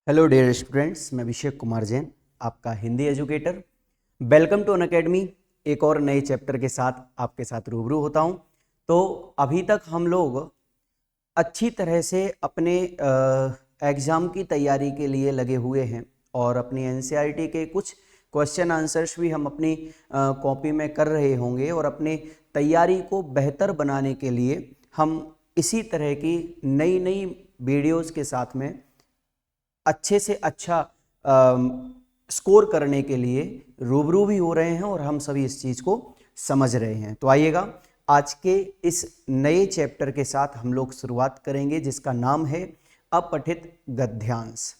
Hello dear students, मैं अभिषेक कुमार जैन, आपका Hindi educator. Welcome to Unacademy. एक और नए चैप्टर के साथ आपके साथ रूबरू होता हूं। तो अभी तक हम लोग अच्छी तरह से अपने एग्ज़ाम की तैयारी के लिए लगे हुए हैं और अपनी एनसीईआरटी के कुछ क्वेश्चन आंसर्स भी हम अपनी कॉपी में कर रहे होंगे और अपने तैयारी को बेहतर बनाने के लिए हम इसी तरह की नई नई वीडियोस के साथ में अच्छे से अच्छा स्कोर करने के लिए रूबरू भी हो रहे हैं और हम सभी इस चीज़ को समझ रहे हैं। तो आइएगा, आज के इस नए चैप्टर के साथ हम लोग शुरुआत करेंगे जिसका नाम है अपठित गद्यांश।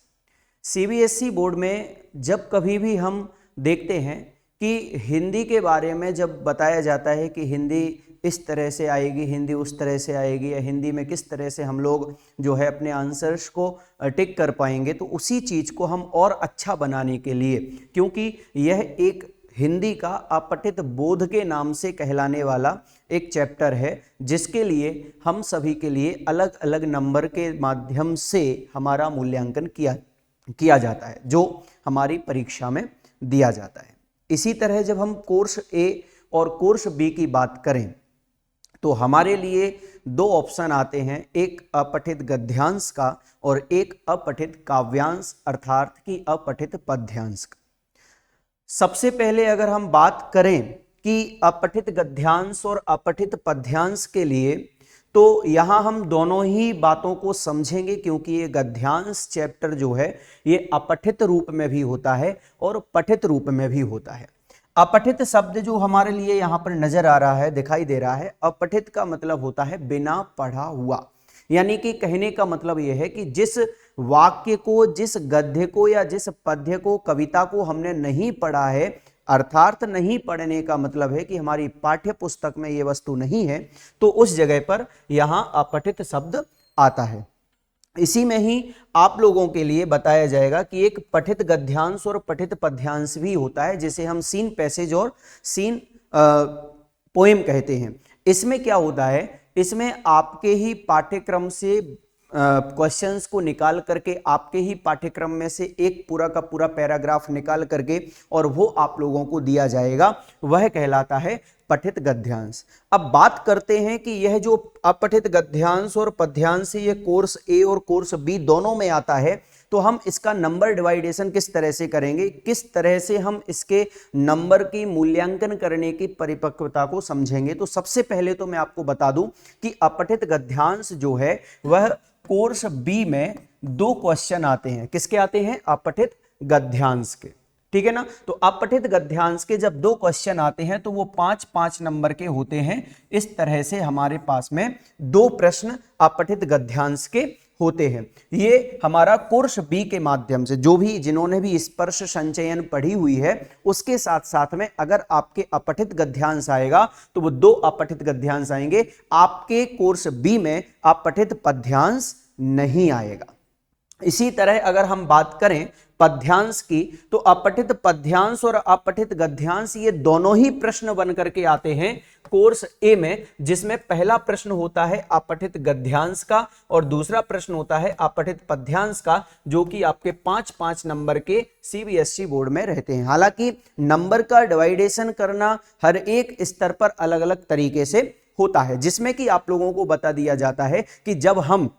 सीबीएसई बोर्ड में जब कभी भी हम देखते हैं कि हिंदी के बारे में जब बताया जाता है कि हिंदी इस तरह से आएगी, हिंदी उस तरह से आएगी, या हिंदी में किस तरह से हम लोग जो है अपने आंसर्स को टिक कर पाएंगे, तो उसी चीज़ को हम और अच्छा बनाने के लिए, क्योंकि यह एक हिंदी का अपठित बोध के नाम से कहलाने वाला एक चैप्टर है जिसके लिए हम सभी के लिए अलग अलग नंबर के माध्यम से हमारा मूल्यांकन किया जाता है, जो हमारी परीक्षा में दिया जाता है। इसी तरह जब हम कोर्स ए और कोर्स बी की बात करें तो हमारे लिए दो ऑप्शन आते हैं, एक अपठित गद्यांश का और एक अपठित काव्यांश अर्थात कि अपठित पद्यांश का। सबसे पहले अगर हम बात करें कि अपठित गद्यांश और अपठित पद्यांश के लिए, तो यहाँ हम दोनों ही बातों को समझेंगे, क्योंकि ये गद्यांश चैप्टर जो है ये अपठित रूप में भी होता है और पठित रूप में भी होता है। अपठित शब्द जो हमारे लिए यहाँ पर नजर आ रहा है, दिखाई दे रहा है, अपठित का मतलब होता है बिना पढ़ा हुआ। यानी कि कहने का मतलब यह है कि जिस वाक्य को, जिस गद्य को या जिस पद्य को, कविता को हमने नहीं पढ़ा है, अर्थात नहीं पढ़ने का मतलब है कि हमारी पाठ्य पुस्तक में यह वस्तु नहीं है, तो उस जगह पर यहाँ अपठित शब्द आता है। इसी में ही आप लोगों के लिए बताया जाएगा कि एक पठित गद्यांश और पठित पद्यांश भी होता है, जिसे हम सीन पैसेज और सीन पोएम कहते हैं। इसमें क्या होता है, इसमें आपके ही पाठ्यक्रम से क्वेश्चंस को निकाल करके, आपके ही पाठ्यक्रम में से एक पूरा का पूरा पैराग्राफ निकाल करके और वो आप लोगों को दिया जाएगा, वह कहलाता है पठित गद्यांश। अब बात करते हैं कि यह जो अपठित गद्यांश और पद्यांश ये कोर्स ए और कोर्स बी दोनों में आता है, तो हम इसका नंबर डिवाइडेशन किस तरह से करेंगे, किस तरह से हम इसके नंबर की मूल्यांकन करने की परिपक्वता को समझेंगे। तो सबसे पहले तो मैं आपको बता दूं कि अपठित गद्यांश जो है वह कोर्स बी में दो क्वेश्चन आते हैं। किसके आते हैं? अपठित गद्यांश के, ठीक है ना। तो अपठित गद्यांश के जब दो क्वेश्चन आते हैं तो वो 5-5 नंबर के होते हैं। इस तरह से हमारे पास में दो प्रश्न अपठित गद्यांश के होते हैं। ये हमारा कोर्स बी के माध्यम से, जो भी जिन्होंने भी स्पर्श संचयन पढ़ी हुई है, उसके साथ साथ में अगर आपके अपठित गद्यांश आएगा तो वो दो अपठित गद्यांश आएंगे। आपके कोर्स बी में अपठित पद्यांश नहीं आएगा। इसी तरह अगर हम बात करें पद्यांश की, तो अपठित पद्यांश और अपठित गद्यांश ये दोनों ही प्रश्न बन करके आते हैं कोर्स ए में, जिसमें पहला प्रश्न होता है अपठित गद्यांश का और दूसरा प्रश्न होता है अपठित पद्यांश का, जो कि आपके 5-5 नंबर के सीबीएसई बोर्ड में रहते हैं। हालांकि नंबर का डिवाइडेशन करना हर एक स्तर पर अलग अलग तरीके से होता है, जिसमें कि आप लोगों को बता दिया जाता है कि जब हम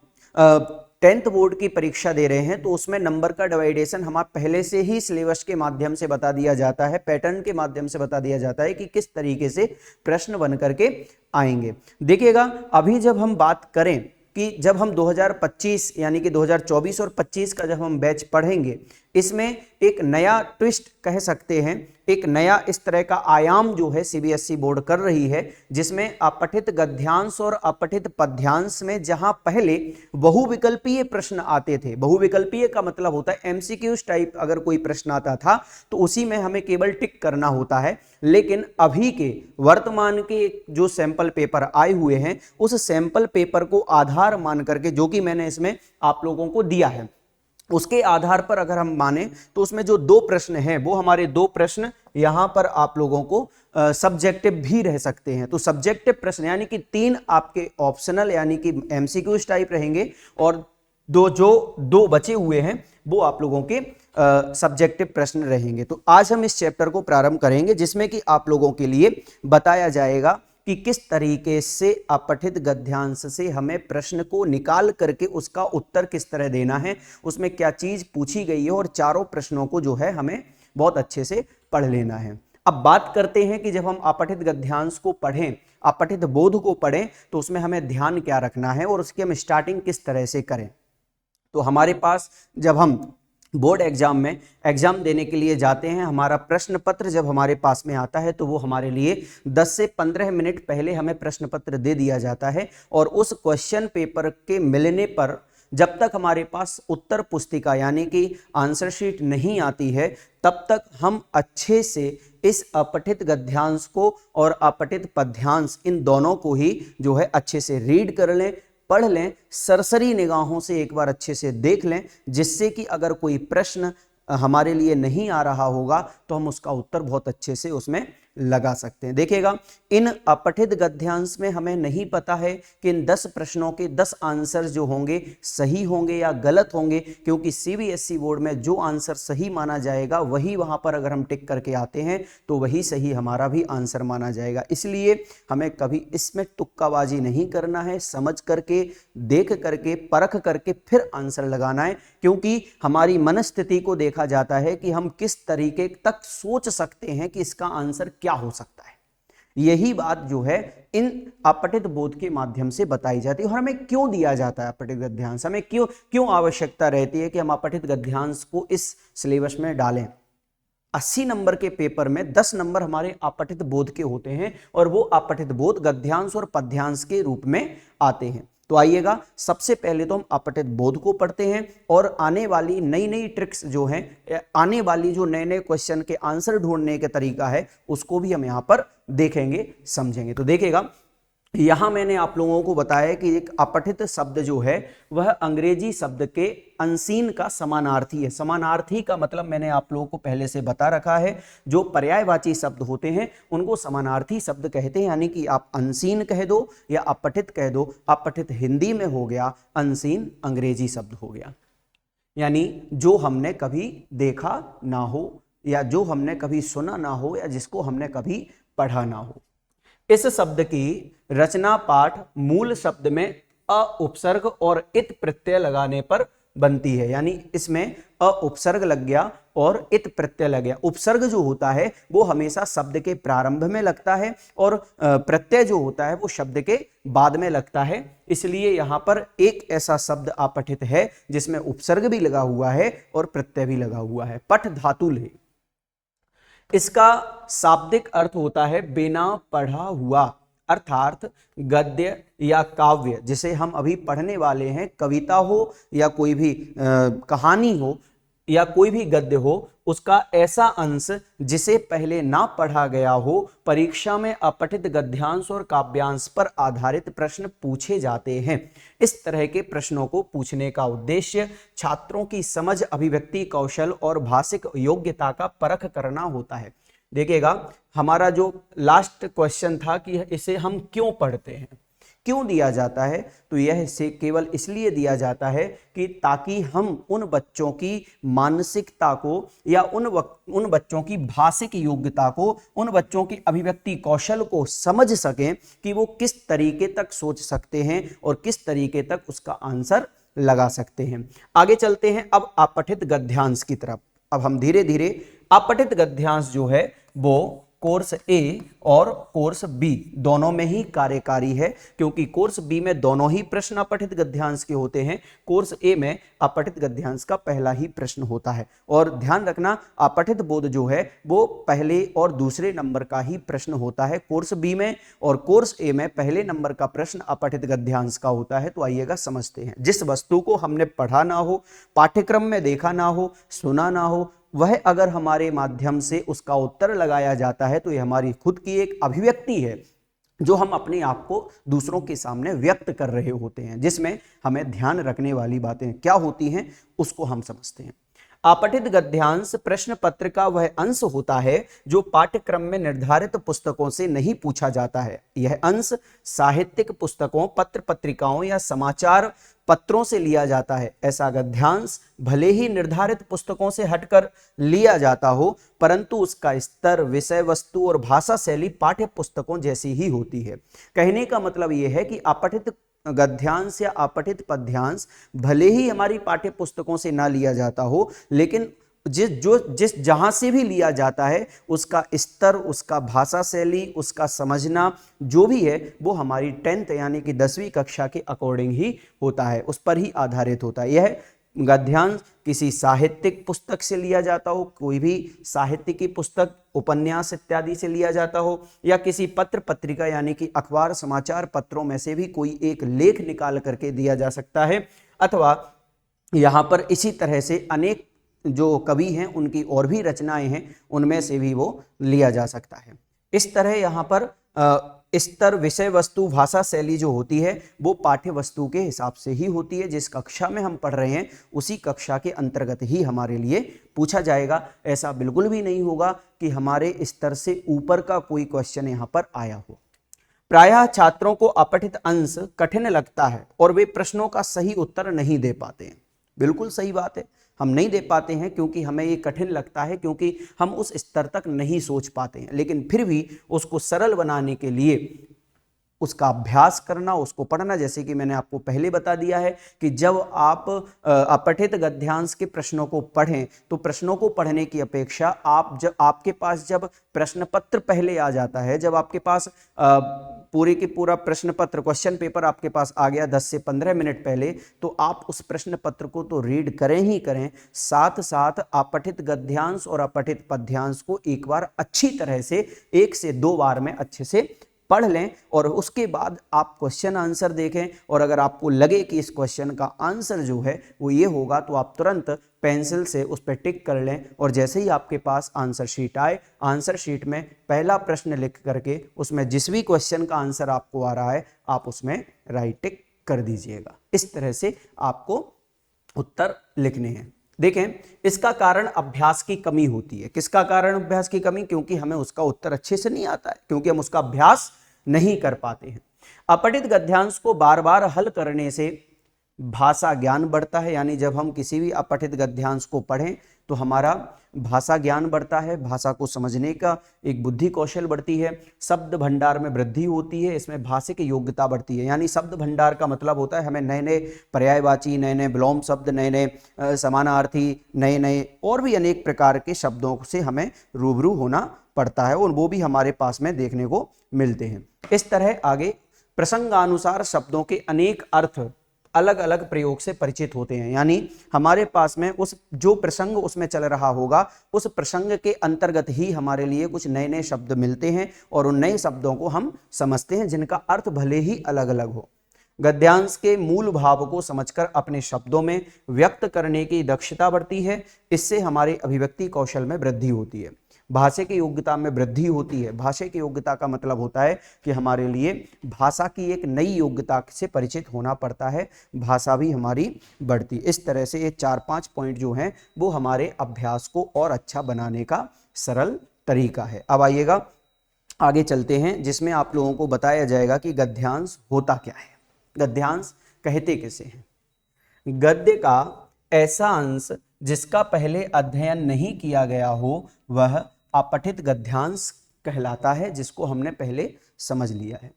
10th बोर्ड की परीक्षा दे रहे हैं तो उसमें नंबर का डिवाइडेशन हमारा पहले से ही सिलेबस के माध्यम से बता दिया जाता है, पैटर्न के माध्यम से बता दिया जाता है कि किस तरीके से प्रश्न बन करके आएंगे। देखिएगा, अभी जब हम बात करें कि जब हम 2025 यानी कि 2024 और 25 का जब हम बैच पढ़ेंगे, इसमें एक नया ट्विस्ट कह सकते हैं, एक नया इस तरह का आयाम जो है सीबीएसई बोर्ड कर रही है, जिसमें अपठित गद्यांश और अपठित पद्यांश में जहां पहले बहुविकल्पीय प्रश्न आते थे, बहुविकल्पीय का मतलब होता है एमसीक्यूज टाइप अगर कोई प्रश्न आता था तो उसी में हमें केवल टिक करना होता है, लेकिन अभी के वर्तमान के जो सैंपल पेपर आए हुए हैं, उस सैंपल पेपर को आधार मान करके, जो कि मैंने इसमें आप लोगों को दिया है, उसके आधार पर अगर हम माने तो उसमें जो दो प्रश्न हैं वो हमारे दो प्रश्न यहां पर आप लोगों को सब्जेक्टिव भी रह सकते हैं। तो सब्जेक्टिव प्रश्न यानी कि 3 आपके ऑप्शनल यानी कि एमसीक्यूज टाइप रहेंगे और दो बचे हुए हैं वो आप लोगों के सब्जेक्टिव प्रश्न रहेंगे। तो आज हम इस चैप्टर को प्रारंभ करेंगे जिसमें कि आप लोगों के लिए बताया जाएगा कि किस तरीके से अपठित गद्यांश से हमें प्रश्न को निकाल करके उसका उत्तर किस तरह देना है, उसमें क्या चीज पूछी गई है, और चारों प्रश्नों को जो है हमें बहुत अच्छे से पढ़ लेना है। अब बात करते हैं कि जब हम अपठित गद्यांश को पढ़ें, अपठित बोध को पढ़ें, तो उसमें हमें ध्यान क्या रखना है और उसकी हम स्टार्टिंग किस तरह से करें। तो हमारे पास जब हम बोर्ड एग्जाम में एग्जाम देने के लिए जाते हैं, हमारा प्रश्न पत्र जब हमारे पास में आता है तो वो हमारे लिए 10 से 15 मिनट पहले हमें प्रश्न पत्र दे दिया जाता है, और उस क्वेश्चन पेपर के मिलने पर जब तक हमारे पास उत्तर पुस्तिका यानी कि आंसर शीट नहीं आती है, तब तक हम अच्छे से इस अपठित गद्यांश को और अपठित पद्यांश इन दोनों को ही जो है अच्छे से रीड कर लें, पढ़ लें, सरसरी निगाहों से एक बार अच्छे से देख लें, जिससे कि अगर कोई प्रश्न हमारे लिए नहीं आ रहा होगा तो हम उसका उत्तर बहुत अच्छे से उसमें लगा सकते हैं। देखिएगा, इन अपठित गद्यांश में हमें नहीं पता है कि इन 10 प्रश्नों के 10 आंसर जो होंगे सही होंगे या गलत होंगे, क्योंकि सीबीएसई बोर्ड में जो आंसर सही माना जाएगा वही वहां पर अगर हम टिक करके आते हैं तो वही सही हमारा भी आंसर माना जाएगा। इसलिए हमें कभी इसमें तुक्काबाजी नहीं करना है, समझ करके, देख करके, परख करके फिर आंसर लगाना है, क्योंकि हमारी मनस्थिति को देखा जाता है कि हम किस तरीके तक सोच सकते हैं कि इसका आंसर क्या हो सकता है। यही बात जो है इन अपठित बोध के माध्यम से बताई जाती है। और हमें क्यों दिया जाता है अपठित गद्यांश, हमें क्यों आवश्यकता रहती है कि हम अपठित गद्यांश को इस सिलेबस में डालें। 80 नंबर के पेपर में 10 नंबर हमारे अपठित बोध के होते हैं, और वो अपठित बोध गद्यांश और पद्यांश के रूप में आते हैं। तो आइएगा, सबसे पहले तो हम अपठित बोध को पढ़ते हैं, और आने वाली नई नई ट्रिक्स जो हैं, आने वाली जो नए नए क्वेश्चन के आंसर ढूंढने का तरीका है, उसको भी हम यहां पर देखेंगे, समझेंगे। तो देखिएगा, यहां मैंने आप लोगों को बताया कि एक अपठित शब्द जो है वह अंग्रेजी शब्द के अनसीन का समानार्थी है। समानार्थी का मतलब मैंने आप लोगों को पहले से बता रखा है, जो पर्यायवाची शब्द होते हैं उनको समानार्थी शब्द कहते हैं। यानी कि आप अनसीन कह दो या अपठित कह दो। अपठित हिंदी में हो गया, अनसीन अंग्रेजी शब्द हो गया। यानी जो हमने कभी देखा ना हो, या जो हमने कभी सुना ना हो, या जिसको हमने कभी पढ़ा ना हो। इस शब्द की रचना पाठ मूल शब्द में अ उपसर्ग और इत प्रत्यय लगाने पर बनती है। यानी इसमें अ उपसर्ग लग गया और इत प्रत्यय लग गया। उपसर्ग जो होता है वो हमेशा शब्द के प्रारंभ में लगता है, और प्रत्यय जो होता है वो शब्द के बाद में लगता है। इसलिए यहां पर एक ऐसा शब्द अपठित है जिसमें उपसर्ग भी लगा हुआ है और प्रत्यय भी लगा हुआ है। पठ धातु ले, इसका शाब्दिक अर्थ होता है बिना पढ़ा हुआ, अर्थात गद्य या काव्य जिसे हम अभी पढ़ने वाले हैं, कविता हो या कोई भी कहानी हो या कोई भी गद्य हो, उसका ऐसा अंश जिसे पहले ना पढ़ा गया हो। परीक्षा में अपठित गद्यांश और काव्यांश पर आधारित प्रश्न पूछे जाते हैं। इस तरह के प्रश्नों को पूछने का उद्देश्य छात्रों की समझ, अभिव्यक्ति कौशल और भाषिक योग्यता का परख करना होता है। देखिएगा, हमारा जो लास्ट क्वेश्चन था कि इसे हम क्यों पढ़ते हैं, क्यों दिया जाता है, तो यह से केवल इसलिए दिया जाता है कि ताकि हम उन बच्चों की मानसिकता को या उन बच्चों की भाषिक योग्यता को, उन बच्चों की अभिव्यक्ति कौशल को समझ सकें कि वो किस तरीके तक सोच सकते हैं और किस तरीके तक उसका आंसर लगा सकते हैं। आगे चलते हैं अब अपठित गद्यांश की तरफ। अब हम धीरे धीरे अपठित गद्यांश जो है वो कोर्स ए और कोर्स बी दोनों में ही कार्यकारी है, क्योंकि कोर्स बी में दोनों ही प्रश्न अपठित गद्यांश के होते हैं। कोर्स ए में अपठित गद्यांश का पहला ही प्रश्न होता है। और ध्यान रखना, अपठित बोध जो है वो पहले और दूसरे नंबर का ही प्रश्न होता है कोर्स बी में, और कोर्स ए में पहले नंबर का प्रश्न अपठित गद्यांश का होता है। तो आइएगा समझते हैं। जिस वस्तु को हमने पढ़ा ना हो, पाठ्यक्रम में देखा ना हो, सुना ना हो, वह अगर हमारे माध्यम से उसका उत्तर लगाया जाता है तो यह हमारी खुद की एक अभिव्यक्ति है जो हम अपने आप को दूसरों के सामने व्यक्त कर रहे होते हैं, जिसमें हमें ध्यान रखने वाली बातें क्या होती हैं उसको हम समझते हैं। अपठित गद्यांश प्रश्न पत्र का वह अंश होता है जो पाठ्यक्रम में निर्धारित पुस्तकों से नहीं पूछा जाता है। यह अंश साहित्यिक पुस्तकों, पत्र पत्रिकाओं या समाचार पत्रों से लिया जाता है। ऐसा गद्यांश भले ही निर्धारित पुस्तकों से हटकर लिया जाता हो, परंतु उसका स्तर, विषय वस्तु और भाषा शैली पाठ्य पुस्तकों जैसी ही होती है। कहने का मतलब यह है कि अपठित गद्यांश या अपठित पद्यांश भले ही हमारी पाठ्य पुस्तकों से ना लिया जाता हो, लेकिन जिस जहां से भी लिया जाता है उसका स्तर, उसका भाषा शैली, उसका समझना जो भी है वो हमारी 10th यानी कि 10वीं कक्षा के अकॉर्डिंग ही होता है, उस पर ही आधारित होता है। यह गद्यांश किसी साहित्यिक पुस्तक से लिया जाता हो, कोई भी साहित्य की पुस्तक, उपन्यास इत्यादि से लिया जाता हो, या किसी पत्र पत्रिका यानी कि अखबार समाचार पत्रों में से भी कोई एक लेख निकाल करके दिया जा सकता है, अथवा यहाँ पर इसी तरह से अनेक जो कवि हैं उनकी और भी रचनाएं हैं उनमें से भी वो लिया जा सकता है। इस तरह यहाँ पर स्तर, विषय वस्तु, भाषा शैली जो होती है वो पाठ्य वस्तु के हिसाब से ही होती है। जिस कक्षा में हम पढ़ रहे हैं उसी कक्षा के अंतर्गत ही हमारे लिए पूछा जाएगा। ऐसा बिल्कुल भी नहीं होगा कि हमारे स्तर से ऊपर का कोई क्वेश्चन यहाँ पर आया हो। प्रायः छात्रों को अपठित अंश कठिन लगता है और वे प्रश्नों का सही उत्तर नहीं दे पाते हैं। बिल्कुल सही बात है, हम नहीं दे पाते हैं क्योंकि हमें ये कठिन लगता है, क्योंकि हम उस स्तर तक नहीं सोच पाते हैं। लेकिन फिर भी उसको सरल बनाने के लिए उसका अभ्यास करना, उसको पढ़ना, जैसे कि मैंने आपको पहले बता दिया है कि जब आप अपठित गद्यांश के प्रश्नों को पढ़ें तो प्रश्नों को पढ़ने की अपेक्षा आपके पास जब प्रश्न पत्र पहले आ जाता है, जब आपके पास पूरे के पूरा प्रश्न पत्र, क्वेश्चन पेपर आपके पास आ गया 10 से 15 मिनट पहले, तो आप उस प्रश्न पत्र को तो रीड करें ही करें, साथ साथ अपठित गद्यांश और अपठित पद्यांश को एक बार अच्छी तरह से 1 से 2 बार में अच्छे से पढ़ लें और उसके बाद आप क्वेश्चन आंसर देखें। और अगर आपको लगे कि इस क्वेश्चन का आंसर जो है वो ये होगा तो आप तुरंत पेंसिल से उस पर टिक कर लें और जैसे ही आपके पास आंसर शीट आए, आंसर शीट में पहला प्रश्न लिख करके उसमें जिस भी क्वेश्चन का आंसर आपको आ रहा है आप उसमें राइट टिक कर दीजिएगा। इस तरह से आपको उत्तर लिखने हैं। देखें, इसका कारण अभ्यास की कमी होती है। किसका कारण अभ्यास की कमी? क्योंकि हमें उसका उत्तर अच्छे से नहीं आता है, क्योंकि हम उसका अभ्यास नहीं कर पाते हैं। अपठित गद्यांश को बार बार हल करने से भाषा ज्ञान बढ़ता है, यानी जब हम किसी भी अपठित गद्यांश को पढ़ें तो हमारा भाषा ज्ञान बढ़ता है, भाषा को समझने का एक बुद्धि कौशल बढ़ती है, शब्द भंडार में वृद्धि होती है, इसमें भाषिक योग्यता बढ़ती है। यानी शब्द भंडार का मतलब होता है हमें नए नए पर्यायवाची, नए नए विलोम शब्द, नए नए समानार्थी, नए नए और भी अनेक प्रकार के शब्दों से हमें रूबरू होना पड़ता है और वो भी हमारे पास में देखने को मिलते हैं। इस तरह आगे प्रसंगानुसार शब्दों के अनेक अर्थ अलग अलग प्रयोग से परिचित होते हैं, यानी हमारे पास में उस जो प्रसंग उसमें चल रहा होगा उस प्रसंग के अंतर्गत ही हमारे लिए कुछ नए नए शब्द मिलते हैं और उन नए शब्दों को हम समझते हैं जिनका अर्थ भले ही अलग अलग हो। गद्यांश के मूल भाव को समझकर अपने शब्दों में व्यक्त करने की दक्षता बढ़ती है, इससे हमारे अभिव्यक्ति कौशल में वृद्धि होती है, भाषा की योग्यता में वृद्धि होती है। भाषा की योग्यता का मतलब होता है कि हमारे लिए भाषा की एक नई योग्यता से परिचित होना पड़ता है, भाषा भी हमारी बढ़ती। इस तरह से ये 4-5 पॉइंट जो हैं वो हमारे अभ्यास को और अच्छा बनाने का सरल तरीका है। अब आइएगा आगे चलते हैं, जिसमें आप लोगों को बताया जाएगा कि गद्यांश होता क्या है, गद्यांश कहते किसे हैं। गद्य का ऐसा अंश जिसका पहले अध्ययन नहीं किया गया हो वह अपठित गद्यांश कहलाता है, जिसको हमने पहले समझ लिया है।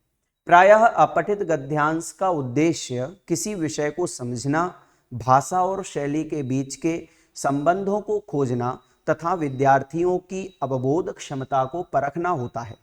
प्रायः अपठित गद्यांश का उद्देश्य किसी विषय को समझना, भाषा और शैली के बीच के संबंधों को खोजना तथा विद्यार्थियों की अवबोध क्षमता को परखना होता है।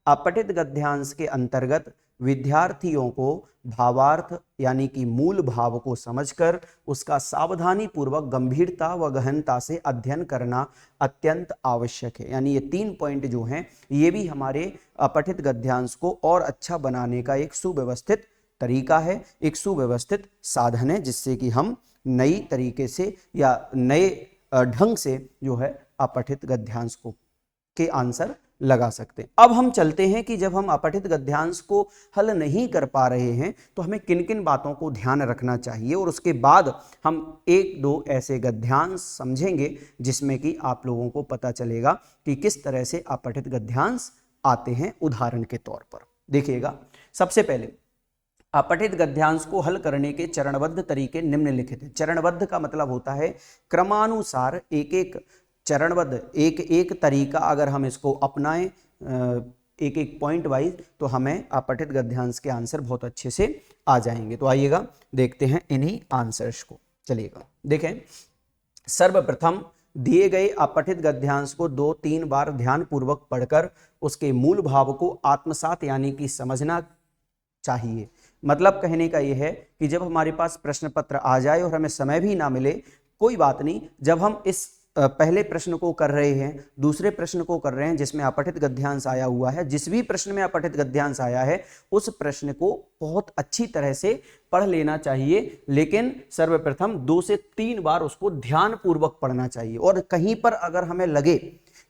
अपठित गद्यांश के अंतर्गत विद्यार्थियों को भावार्थ यानी कि मूल भाव को समझकर उसका सावधानी पूर्वक गंभीरता व गहनता से अध्ययन करना अत्यंत आवश्यक है। यानी ये 3 पॉइंट जो हैं ये भी हमारे अपठित गद्यांश को और अच्छा बनाने का एक सुव्यवस्थित तरीका है, एक सुव्यवस्थित साधन है, जिससे कि हम नई तरीके से या नए ढंग से जो है अपठित गद्यांश को के आंसर लगा सकते हैं। अब हम चलते हैं कि जब हम अपठित गद्यांश को हल नहीं कर पा रहे हैं तो हमें किन किन बातों को ध्यान रखना चाहिए, और उसके बाद हम एक दो ऐसे गद्यांश समझेंगे जिसमें कि आप लोगों को पता चलेगा कि किस तरह से अपठित गद्यांश आते हैं। उदाहरण के तौर पर देखिएगा, सबसे पहले अपठित गद्यांश को हल करने के चरणबद्ध तरीके निम्नलिखित हैं। चरणबद्ध का मतलब होता है क्रमानुसार एक एक चरणबद्ध एक एक तरीका अगर हम इसको अपनाएं एक एक पॉइंट वाइज तो हमें अपठित गद्यांश के आंसर बहुत अच्छे से आ जाएंगे। तो आइएगा देखते हैं इन्हीं आंसर्स को। चलिएगा देखें, सर्वप्रथम दिए गए अपठित गद्यांश को 2-3 बार ध्यानपूर्वक पढ़कर उसके मूल भाव को आत्मसात यानी कि समझना चाहिए। मतलब कहने का यह है कि जब हमारे पास प्रश्न पत्र आ जाए और हमें समय भी ना मिले, कोई बात नहीं, जब हम इस पहले प्रश्न को कर रहे हैं, दूसरे प्रश्न को कर रहे हैं जिसमें अपठित गद्यांश आया हुआ है, जिस भी प्रश्न में अपठित गद्यांश आया है उस प्रश्न को बहुत अच्छी तरह से पढ़ लेना चाहिए, लेकिन सर्वप्रथम 2 से 3 बार उसको ध्यानपूर्वक पढ़ना चाहिए। और कहीं पर अगर हमें लगे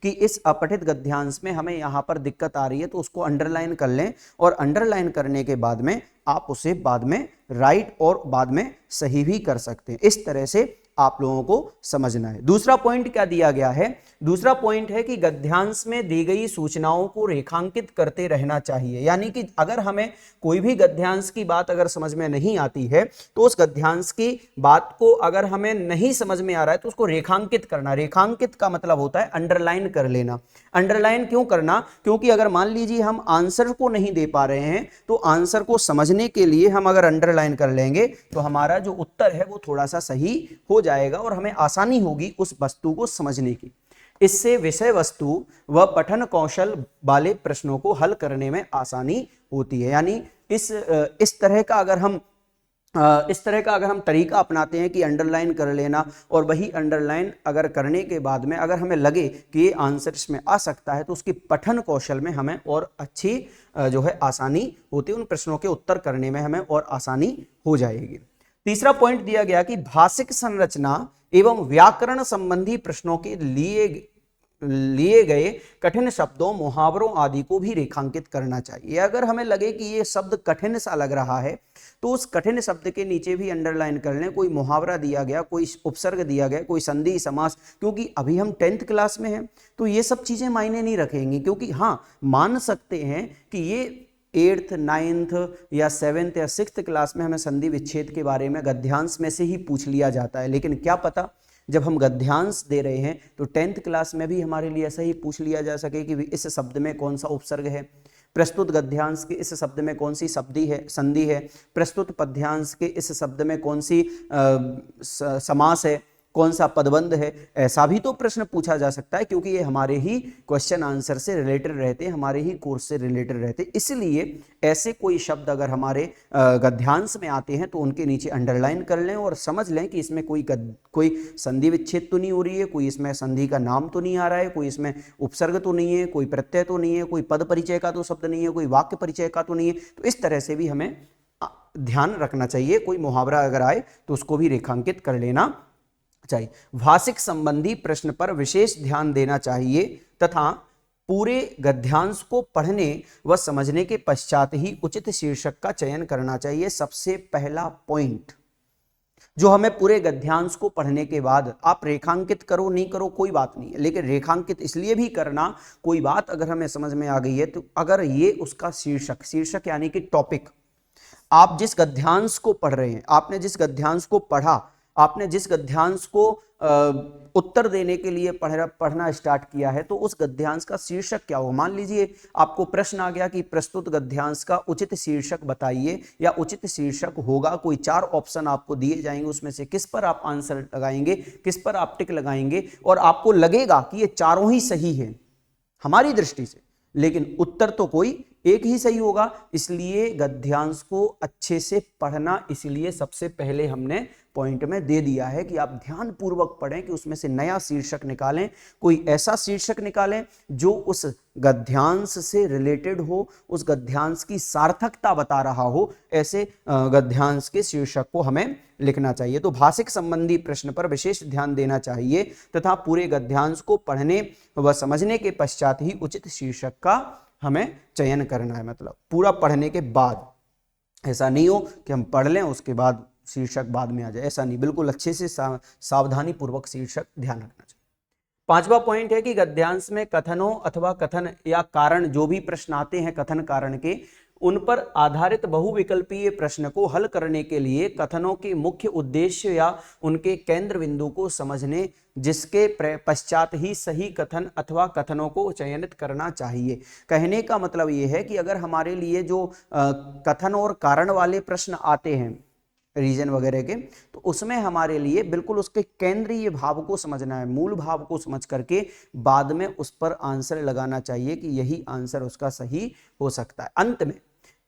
कि इस अपठित गद्यांश में हमें यहाँ पर दिक्कत आ रही है तो उसको अंडरलाइन कर लें, और अंडरलाइन करने के बाद में आप उसे बाद में राइट और बाद में सही भी कर सकते हैं। इस तरह से आप लोगों को समझना है। दूसरा पॉइंट क्या दिया गया है? दूसरा पॉइंट है कि गद्यांश में दी गई सूचनाओं को रेखांकित करते रहना चाहिए। यानी कि अगर हमें कोई भी गद्यांश की बात अगर समझ में नहीं आती है तो उस गद्यांश की बात को अगर हमें नहीं समझ में आ रहा है तो उसको रेखांकित करना। रेखांकित का मतलब होता है अंडरलाइन कर लेना। अंडरलाइन क्यों करना? क्योंकि अगर मान लीजिए हम आंसर को नहीं दे पा रहे हैं तो आंसर को समझने के लिए हम अगर अंडरलाइन कर लेंगे तो हमारा जो उत्तर है वो थोड़ा सा सही हो जाएगा और हमें आसानी होगी उस वस्तु को समझने की। इससे विषय वस्तु व पठन कौशल वाले प्रश्नों को हल करने में आसानी होती है। यानी इस तरह का अगर हम तरीका अपनाते हैं कि अंडरलाइन कर लेना, और वही अंडरलाइन अगर करने के बाद में अगर हमें लगे कि ये आंसर इसमें आ सकता है तो उसकी पठन कौशल में हमें और अच्छी जो है आसानी होती है, उन प्रश्नों के उत्तर करने में हमें और आसानी हो जाएगी। तीसरा पॉइंट दिया गया कि भाषिक संरचना एवं व्याकरण संबंधी प्रश्नों के लिए गए कठिन शब्दों, मुहावरों आदि को भी रेखांकित करना चाहिए। अगर हमें लगे कि ये शब्द कठिन सा लग रहा है तो उस कठिन शब्द के नीचे भी अंडरलाइन कर लें। कोई मुहावरा दिया गया, कोई उपसर्ग दिया गया, कोई संधि समास, क्योंकि अभी हम 10th क्लास में हैं तो ये सब चीजें मायने नहीं रखेंगी। क्योंकि हाँ, मान सकते हैं कि ये 8th 9th या 7th या 6th क्लास में हमें संधि विच्छेद के बारे में गद्यांश में से ही पूछ लिया जाता है, लेकिन क्या पता जब हम गद्यांश दे रहे हैं तो 10th क्लास में भी हमारे लिए ऐसा ही पूछ लिया जा सके कि इस शब्द में कौन सा उपसर्ग है, प्रस्तुत गद्यांश के इस शब्द में कौन सी संधि है, प्रस्तुत पद्यांश के इस शब्द में कौन सी समास है, कौन सा पदबंध है। ऐसा भी तो प्रश्न पूछा जा सकता है क्योंकि ये हमारे ही क्वेश्चन आंसर से रिलेटेड रहते हैं, हमारे ही कोर्स से रिलेटेड रहते हैं। इसलिए ऐसे कोई शब्द अगर हमारे गद्यांश में आते हैं तो उनके नीचे अंडरलाइन कर लें और समझ लें कि इसमें कोई संधि विच्छेद तो नहीं हो रही है, कोई इसमें संधि का नाम तो नहीं आ रहा है, कोई इसमें उपसर्ग तो नहीं है, कोई प्रत्यय तो नहीं है, कोई पद परिचय का तो शब्द नहीं है, कोई वाक्य परिचय का तो नहीं है। तो इस तरह से भी हमें ध्यान रखना चाहिए। कोई मुहावरा अगर आए तो उसको भी रेखांकित कर लेना चाहिए। भाषिक संबंधी प्रश्न पर विशेष ध्यान देना चाहिए तथा पूरे गद्यांश को पढ़ने व समझने के पश्चात ही उचित शीर्षक का चयन करना चाहिए। सबसे पहला पॉइंट जो हमें पूरे गद्यांश को पढ़ने के बाद, आप रेखांकित करो नहीं करो कोई बात नहीं है, लेकिन रेखांकित इसलिए भी करना, कोई बात अगर हमें समझ में आ गई है तो अगर ये उसका शीर्षक यानी कि टॉपिक, आप जिस गद्यांश को पढ़ रहे हैं, आपने जिस गद्यांश को पढ़ा, आपने जिस गद्यांश को उत्तर देने के लिए पढ़ना स्टार्ट किया है तो उस गद्यांश का शीर्षक क्या होगा। मान लीजिए आपको प्रश्न आ गया कि प्रस्तुत गद्यांश का उचित शीर्षक बताइए या उचित शीर्षक होगा, कोई 4 ऑप्शन आपको दिए जाएंगे, उसमें से किस पर आप आंसर लगाएंगे, किस पर आप टिक लगाएंगे, और आपको लगेगा कि ये चारों ही सही है हमारी दृष्टि से, लेकिन उत्तर तो कोई एक ही सही होगा। इसलिए गद्यांश को अच्छे से पढ़ना, इसलिए सबसे पहले हमने पॉइंट में दे दिया है कि आप ध्यान पूर्वक पढ़ें कि उसमें से नया शीर्षक निकालें, कोई ऐसा शीर्षक निकालें जो उस गद्यांश से रिलेटेड हो, उस गद्यांश की सार्थकता बता रहा हो, ऐसे गद्यांश के शीर्षक को हमें लिखना चाहिए। तो भाषिक संबंधी प्रश्न पर विशेष ध्यान देना चाहिए तथा पूरे गद्यांश को पढ़ने व समझने के पश्चात ही उचित शीर्षक का हमें चयन करना है। मतलब पूरा पढ़ने के बाद, ऐसा नहीं हो कि हम पढ़ लें उसके बाद शीर्षक बाद में आ जाए, ऐसा नहीं, बिल्कुल अच्छे से सावधानी पूर्वक शीर्षक ध्यान रखना चाहिए। पांचवा पॉइंट है कि गद्यांश में कथनों अथवा कथन या कारण, जो भी प्रश्न आते हैं कथन कारण के, उन पर आधारित बहुविकल्पीय प्रश्न को हल करने के लिए कथनों के मुख्य उद्देश्य या उनके केंद्र बिंदु को समझने, जिसके पश्चात ही सही कथन अथवा कथनों को चयनित करना चाहिए। कहने का मतलब ये है कि अगर हमारे लिए जो कथन और कारण वाले प्रश्न आते हैं रीजन वगैरह के, तो उसमें हमारे लिए बिल्कुल उसके केंद्रीय भाव को समझना है, मूल भाव को समझ करके बाद में उस पर आंसर लगाना चाहिए कि यही आंसर उसका सही हो सकता है। अंत में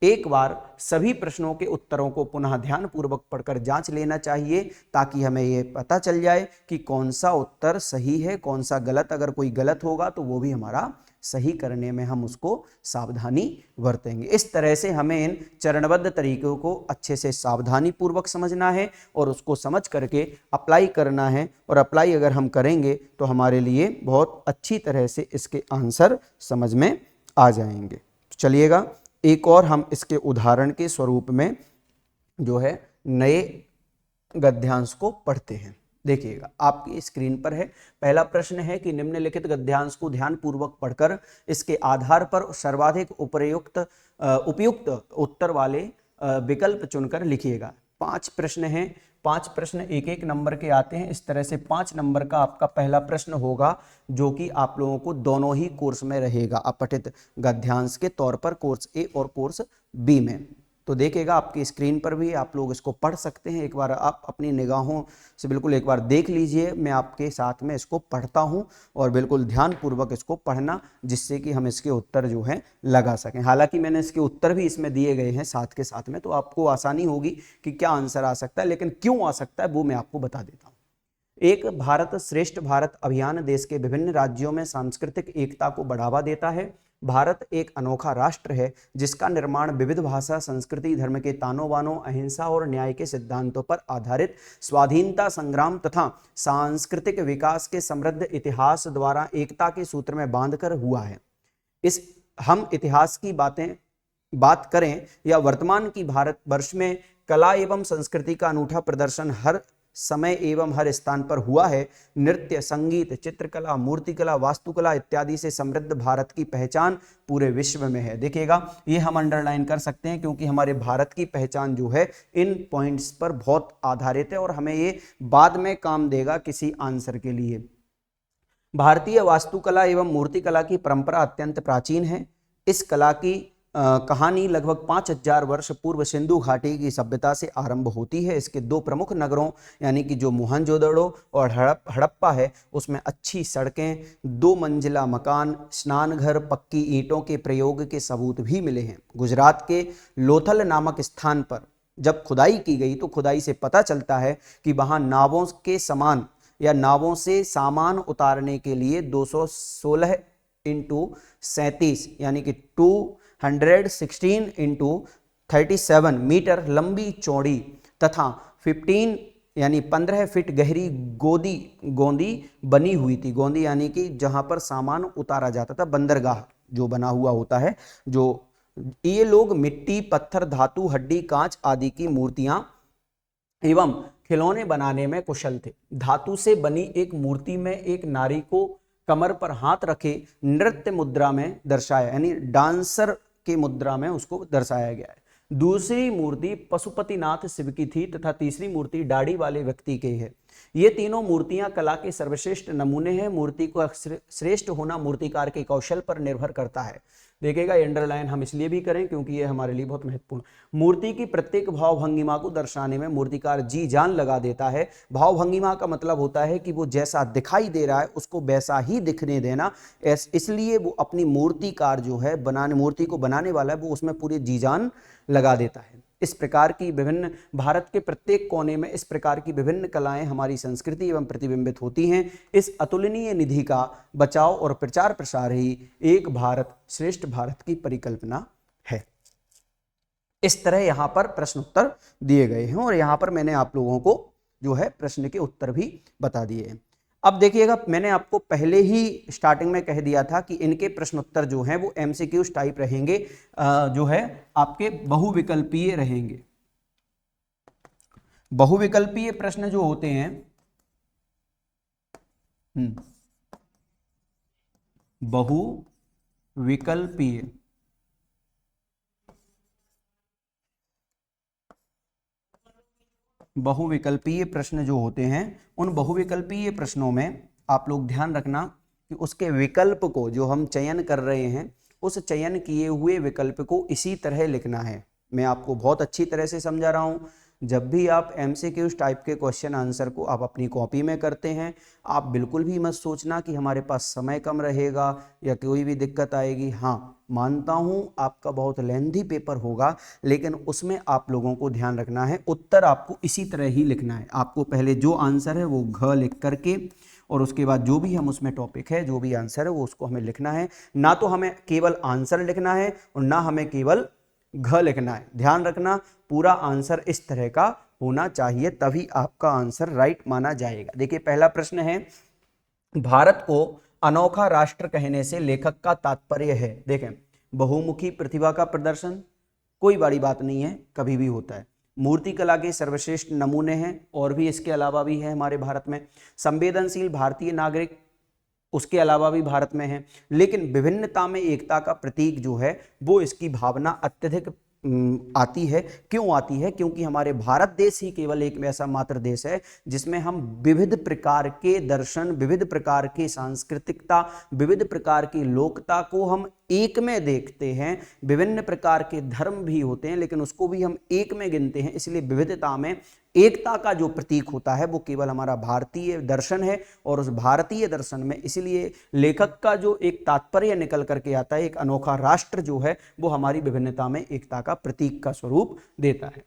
एक बार सभी प्रश्नों के उत्तरों को पुनः ध्यान पूर्वक पढ़कर जांच लेना चाहिए ताकि हमें यह पता चल जाए कि कौन सा उत्तर सही है, कौन सा गलत। अगर कोई गलत होगा तो वो भी हमारा सही करने में हम उसको सावधानी बरतेंगे। इस तरह से हमें इन चरणबद्ध तरीकों को अच्छे से सावधानी पूर्वक समझना है और उसको समझ करके अप्लाई करना है। और अप्लाई अगर हम करेंगे तो हमारे लिए बहुत अच्छी तरह से इसके आंसर समझ में आ जाएंगे। चलिएगा एक और हम इसके उदाहरण के स्वरूप में जो है नए गद्यांश को पढ़ते हैं। देखिएगा आपकी स्क्रीन पर है। पहला प्रश्न है कि निम्नलिखित गद्यांश को ध्यान पूर्वक पढ़कर इसके आधार पर सर्वाधिक उपयुक्त उत्तर वाले विकल्प चुनकर लिखिएगा। 5 प्रश्न हैं, 5 प्रश्न एक एक नंबर के आते हैं। इस तरह से 5 नंबर का आपका पहला प्रश्न होगा जो कि आप लोगों को दोनों ही कोर्स में रहेगा, अपठित गद्यांश के तौर पर, कोर्स ए और कोर्स बी में। तो देखिएगा आपकी स्क्रीन पर भी आप लोग इसको पढ़ सकते हैं। एक बार आप अपनी निगाहों से बिल्कुल एक बार देख लीजिए, मैं आपके साथ में इसको पढ़ता हूं और बिल्कुल ध्यानपूर्वक इसको पढ़ना, जिससे कि हम इसके उत्तर जो हैं लगा सकें। हालांकि मैंने इसके उत्तर भी इसमें दिए गए हैं साथ के साथ में, तो आपको आसानी होगी कि क्या आंसर आ सकता है, लेकिन क्यों आ सकता है वो मैं आपको बता देता हूँ। एक भारत श्रेष्ठ भारत अभियान देश के विभिन्न राज्यों में सांस्कृतिक एकता को बढ़ावा देता है। भारत एक अनोखा राष्ट्र है जिसका निर्माण विविध भाषा, संस्कृति, धर्म के तानों बानों, अहिंसा और न्याय के सिद्धांतों पर आधारित स्वाधीनता संग्राम तथा सांस्कृतिक विकास के समृद्ध इतिहास द्वारा एकता के सूत्र में बांधकर हुआ है। इस हम इतिहास की बात करें या वर्तमान की भारतवर्ष में कला एवं संस्कृति का अनूठा प्रदर्शन हर समय एवं हर स्थान पर हुआ है। नृत्य, संगीत, चित्रकला, मूर्तिकला, वास्तुकला इत्यादि से समृद्ध भारत की पहचान पूरे विश्व में है। देखिएगा ये हम अंडरलाइन कर सकते हैं क्योंकि हमारे भारत की पहचान जो है इन पॉइंट्स पर बहुत आधारित है और हमें ये बाद में काम देगा किसी आंसर के लिए। भारतीय वास्तुकला एवं मूर्तिकला की परंपरा अत्यंत प्राचीन है। इस कला की कहानी लगभग 5000 वर्ष पूर्व सिंधु घाटी की सभ्यता से आरंभ होती है। इसके 2 प्रमुख नगरों यानी कि जो मोहनजोदड़ो और हड़प्पा है उसमें अच्छी सड़कें, 2 मंजिला मकान, स्नान घर, पक्की ईंटों के प्रयोग के सबूत भी मिले हैं। गुजरात के लोथल नामक स्थान पर जब खुदाई की गई तो खुदाई से पता चलता है कि वहां नावों के समान या नावों से सामान उतारने के लिए 216 × 37 यानी कि 216 × 37 मीटर लंबी चौड़ी तथा 15 फीट गहरी गोंदी बनी हुई थी। गोंदी यानी कि जहां पर सामान उतारा जाता था, बंदरगाह जो बना हुआ होता है। जो ये लोग मिट्टी, पत्थर, धातु, हड्डी, कांच आदि की मूर्तियां एवं खिलौने बनाने में कुशल थे। धातु से बनी एक मूर्ति में एक नारी को कमर पर हाथ रखे नृत्य मुद्रा में दर्शाया, यानी डांसर की मुद्रा में उसको दर्शाया गया है। दूसरी मूर्ति पशुपतिनाथ शिव की थी तथा तीसरी मूर्ति दाढ़ी वाले व्यक्ति की है। ये तीनों मूर्तियां कला के सर्वश्रेष्ठ नमूने हैं। मूर्ति को श्रेष्ठ होना मूर्तिकार के कौशल पर निर्भर करता है। देखिएगा अंडरलाइन हम इसलिए भी करें क्योंकि ये हमारे लिए बहुत महत्वपूर्ण। मूर्ति की प्रत्येक भाव भंगिमा को दर्शाने में मूर्तिकार जी जान लगा देता है। भाव भंगिमा का मतलब होता है कि वो जैसा दिखाई दे रहा है उसको वैसा ही दिखने देना, इसलिए वो अपनी मूर्तिकार जो है बनाने, मूर्ति को बनाने वाला है, वो उसमें पूरी जी जान लगा देता है। इस प्रकार की विभिन्न, भारत के प्रत्येक कोने में इस प्रकार की विभिन्न कलाएं हमारी संस्कृति एवं प्रतिबिंबित होती हैं। इस अतुलनीय निधि का बचाव और प्रचार प्रसार ही एक भारत श्रेष्ठ भारत की परिकल्पना है। इस तरह यहां पर प्रश्न उत्तर दिए गए हैं और यहां पर मैंने आप लोगों को जो है प्रश्न के उत्तर भी बता दिए हैं। अब देखिएगा, मैंने आपको पहले ही स्टार्टिंग में कह दिया था कि इनके प्रश्न उत्तर जो हैं वो एमसीक्यूज टाइप रहेंगे, जो है आपके बहुविकल्पीय रहेंगे। बहुविकल्पीय प्रश्न जो होते हैं, बहुविकल्पीय बहुविकल्पीय प्रश्न जो होते हैं, उन बहुविकल्पीय प्रश्नों में आप लोग ध्यान रखना कि उसके विकल्प को जो हम चयन कर रहे हैं, उस चयन किए हुए विकल्प को इसी तरह लिखना है। मैं आपको बहुत अच्छी तरह से समझा रहा हूं। जब भी आप एमसीक्यूज टाइप के क्वेश्चन आंसर को आप अपनी कॉपी में करते हैं, आप बिल्कुल भी मत सोचना कि हमारे पास समय कम रहेगा या कोई भी दिक्कत आएगी। हाँ, मानता हूं आपका बहुत लेंथी पेपर होगा, लेकिन उसमें आप लोगों को ध्यान रखना है, उत्तर आपको इसी तरह ही लिखना है। आपको पहले जो आंसर है वो घ लिख करके, और उसके बाद जो भी हम उसमें टॉपिक है, जो भी आंसर है वो उसको हमें लिखना है। ना तो हमें केवल आंसर लिखना है और ना हमें केवल घ लिखना है। ध्यान रखना, पूरा आंसर इस तरह का होना चाहिए, तभी आपका आंसर राइट माना जाएगा। देखिए, पहला प्रश्न है, भारत को अनोखा राष्ट्र कहने से लेखक का तात्पर्य है। देखें, बहुमुखी प्रतिभा का प्रदर्शन, कोई बड़ी बात नहीं है, कभी भी होता है। मूर्ति कला के सर्वश्रेष्ठ नमूने हैं, और भी इसके अलावा भी है हमारे भारत में। संवेदनशील भारतीय नागरिक, उसके अलावा भी भारत में है। लेकिन विभिन्नता में एकता का प्रतीक जो है वो इसकी भावना अत्यधिक आती है। क्यों आती है? क्योंकि हमारे भारत देश ही केवल एक ऐसा मात्र देश है जिसमें हम विविध प्रकार के दर्शन, विविध प्रकार की सांस्कृतिकता, विविध प्रकार की लोकता को हम एक में देखते हैं। विभिन्न प्रकार के धर्म भी होते हैं लेकिन उसको भी हम एक में गिनते हैं। इसलिए विविधता में एकता का जो प्रतीक होता है वो केवल हमारा भारतीय दर्शन है। और उस भारतीय दर्शन में इसलिए लेखक का जो एक तात्पर्य निकल करके आता है, एक अनोखा राष्ट्र जो है वो हमारी विभिन्नता में एकता का प्रतीक का स्वरूप देता है।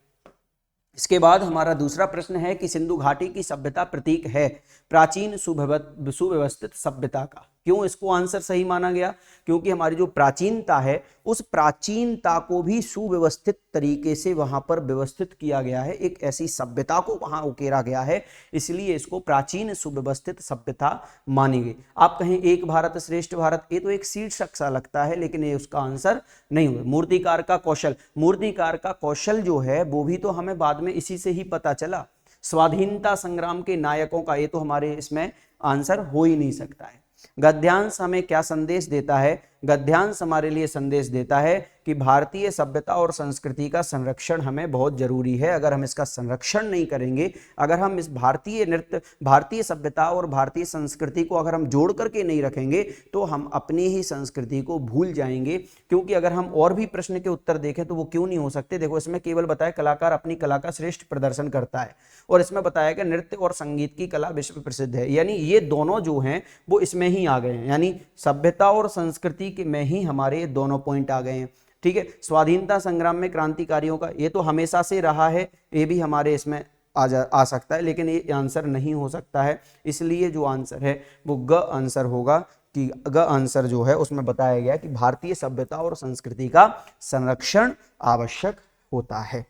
इसके बाद हमारा दूसरा प्रश्न है कि सिंधु घाटी की सभ्यता प्रतीक है प्राचीन सुव्यवस्थित सभ्यता का। क्यों इसको आंसर सही माना गया? क्योंकि हमारी जो प्राचीनता है उस प्राचीनता को भी सुव्यवस्थित तरीके से वहां पर व्यवस्थित किया गया है, एक ऐसी सभ्यता को वहां उकेरा गया है, इसलिए इसको प्राचीन सुव्यवस्थित सभ्यता मानी गई। आप कहें एक भारत श्रेष्ठ भारत, ये तो एक शीर्षक सा लगता है लेकिन ये उसका आंसर नहीं हुआ। मूर्तिकार का कौशल, मूर्तिकार का कौशल जो है वो भी तो हमें बाद में इसी से ही पता चला। स्वाधीनता संग्राम के नायकों का, ये तो हमारे इसमें आंसर हो ही नहीं सकता है। गद्यांश हमें क्या संदेश देता है? गद्यांश हमारे लिए संदेश देता है कि भारतीय सभ्यता और संस्कृति का संरक्षण हमें बहुत जरूरी है। अगर हम इसका संरक्षण नहीं करेंगे, अगर हम इस भारतीय नृत्य, भारतीय सभ्यता और भारतीय संस्कृति को अगर हम जोड़ करके नहीं रखेंगे तो हम अपनी ही संस्कृति को भूल जाएंगे। क्योंकि अगर हम और भी प्रश्न के उत्तर देखें तो वो क्यों नहीं हो सकते। देखो, इसमें केवल बताया कलाकार अपनी कला का श्रेष्ठ प्रदर्शन करता है, और इसमें बताया कि नृत्य और संगीत की कला विश्व प्रसिद्ध है। यानी ये दोनों जो हैं वो इसमें ही आ गए हैं, यानी सभ्यता और संस्कृति में ही हमारे दोनों पॉइंट आ गए हैं। ठीक है, स्वाधीनता संग्राम में क्रांतिकारियों का, ये तो हमेशा से रहा है, ये भी हमारे इसमें आ सकता है, लेकिन ये आंसर नहीं हो सकता है। इसलिए जो आंसर है वो ग आंसर होगा, कि ग आंसर जो है उसमें बताया गया कि भारतीय सभ्यता और संस्कृति का संरक्षण आवश्यक होता है।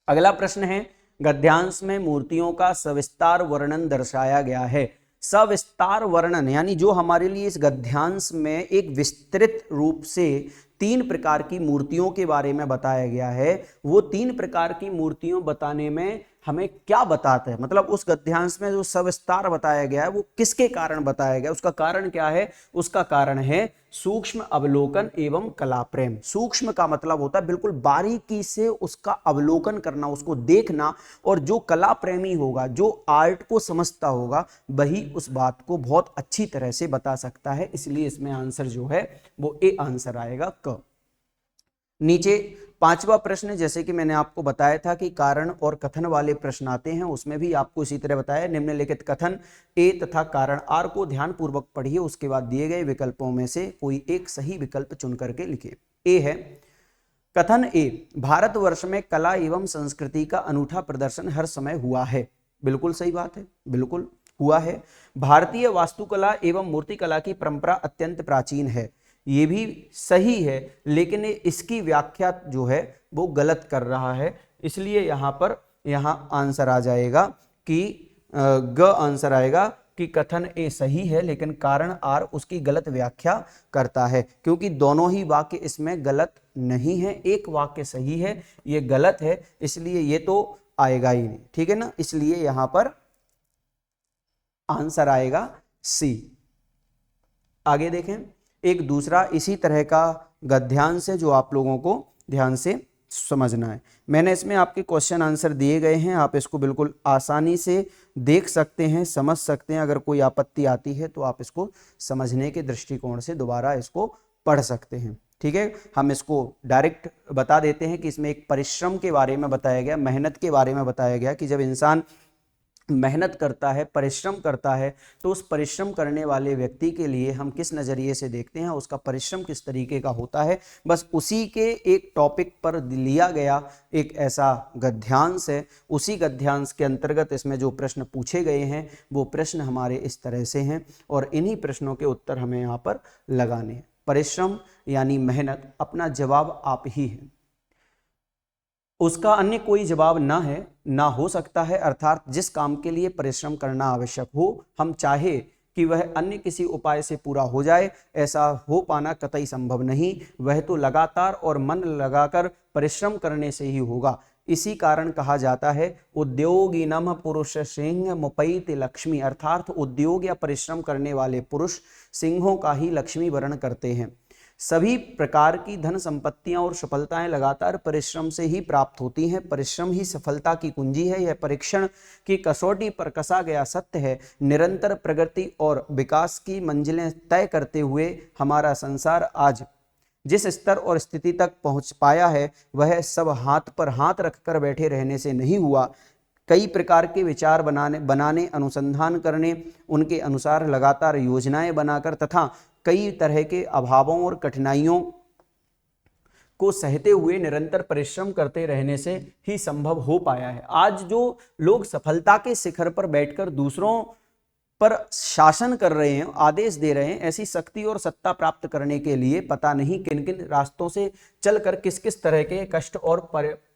अगला प्रश्न है, गद्यांश में मूर्तियों का सविस्तार वर्णन दर्शाया गया है। सविस्तार वर्णन यानी जो हमारे लिए इस गद्यांश में एक विस्तृत रूप से 3 प्रकार की मूर्तियों के बारे में बताया गया है, वो 3 प्रकार की मूर्तियों बताने में हमें क्या बताता है, मतलब उस गद्यांश में जो सविस्तार बताया गया है वो किसके कारण बताया गया, उसका कारण क्या है, उसका कारण है सूक्ष्म अवलोकन एवं कला प्रेम। सूक्ष्म का मतलब होता है बिल्कुल बारीकी से उसका अवलोकन करना, उसको देखना, और जो कला प्रेमी होगा, जो आर्ट को समझता होगा, वही उस बात को बहुत अच्छी तरह से बता सकता है। इसलिए इसमें आंसर जो है वो ए आंसर आएगा, क। नीचे पांचवा प्रश्न, जैसे कि मैंने आपको बताया था कि कारण और कथन वाले प्रश्न आते हैं, उसमें भी आपको इसी तरह बताया, निम्नलिखित कथन ए तथा कारण आर को ध्यान पूर्वक पढ़िए, उसके बाद दिए गए विकल्पों में से कोई एक सही विकल्प चुन करके लिखिए। ए है कथन ए, भारतवर्ष में कला एवं संस्कृति का अनूठा प्रदर्शन हर समय हुआ है। बिल्कुल सही बात है, बिल्कुल हुआ है। भारतीय वास्तुकला एवं मूर्तिकला की परंपरा अत्यंत प्राचीन है, ये भी सही है, लेकिन इसकी व्याख्या जो है वो गलत कर रहा है, इसलिए यहां आंसर आ जाएगा कि ग आंसर आएगा कि कथन ए सही है, लेकिन कारण आर उसकी गलत व्याख्या करता है, क्योंकि दोनों ही वाक्य इसमें गलत नहीं है, एक वाक्य सही है, ये गलत है, इसलिए ये तो आएगा ही नहीं, ठीक है ना। इसलिए यहां पर आंसर आएगा सी। आगे देखें, एक दूसरा इसी तरह का गद्यांश है जो आप लोगों को ध्यान से समझना है। मैंने इसमें आपके क्वेश्चन आंसर दिए गए हैं, आप इसको बिल्कुल आसानी से देख सकते हैं, समझ सकते हैं। अगर कोई आपत्ति आती है तो आप इसको समझने के दृष्टिकोण से दोबारा इसको पढ़ सकते हैं, ठीक है। हम इसको डायरेक्ट बता देते हैं कि इसमें एक परिश्रम के बारे में बताया गया, मेहनत के बारे में बताया गया कि जब इंसान मेहनत करता है, परिश्रम करता है, तो उस परिश्रम करने वाले व्यक्ति के लिए हम किस नज़रिए से देखते हैं, उसका परिश्रम किस तरीके का होता है, बस उसी के एक टॉपिक पर लिया गया एक ऐसा गद्यांश है। उसी गद्यांश के अंतर्गत इसमें जो प्रश्न पूछे गए हैं वो प्रश्न हमारे इस तरह से हैं, और इन्हीं प्रश्नों के उत्तर हमें यहाँ पर लगाने हैं। परिश्रम यानी मेहनत, अपना जवाब आप ही है, उसका अन्य कोई जवाब ना है, ना हो सकता है। अर्थात जिस काम के लिए परिश्रम करना आवश्यक हो, हम चाहे कि वह अन्य किसी उपाय से पूरा हो जाए, ऐसा हो पाना कतई संभव नहीं, वह तो लगातार और मन लगाकर परिश्रम करने से ही होगा। इसी कारण कहा जाता है उद्योगिनम पुरुष सिंह मुपैति लक्ष्मी, अर्थात उद्योग या परिश्रम करने वाले पुरुष सिंहों का ही लक्ष्मी वरण करते हैं। सभी प्रकार की धन संपत्तियां और सफलताएं लगातार परिश्रम से ही प्राप्त होती हैं। परिश्रम ही सफलता की कुंजी है, यह परीक्षण की कसौटी पर कसा गया सत्य है। निरंतर प्रगति और विकास की मंजिलें तय करते हुए हमारा संसार आज जिस स्तर और स्थिति तक पहुंच पाया है, वह सब हाथ पर हाथ रखकर बैठे रहने से नहीं हुआ। कई प्रकार के विचार बनाने, अनुसंधान करने, उनके अनुसार लगातार योजनाएं बनाकर तथा कई तरह के अभावों और कठिनाइयों को सहते हुए निरंतर परिश्रम करते रहने से ही संभव हो पाया है। आज जो लोग सफलता के शिखर पर बैठकर दूसरों पर शासन कर रहे हैं, आदेश दे रहे हैं, ऐसी शक्ति और सत्ता प्राप्त करने के लिए पता नहीं किन किन रास्तों से चलकर किस किस तरह के कष्ट और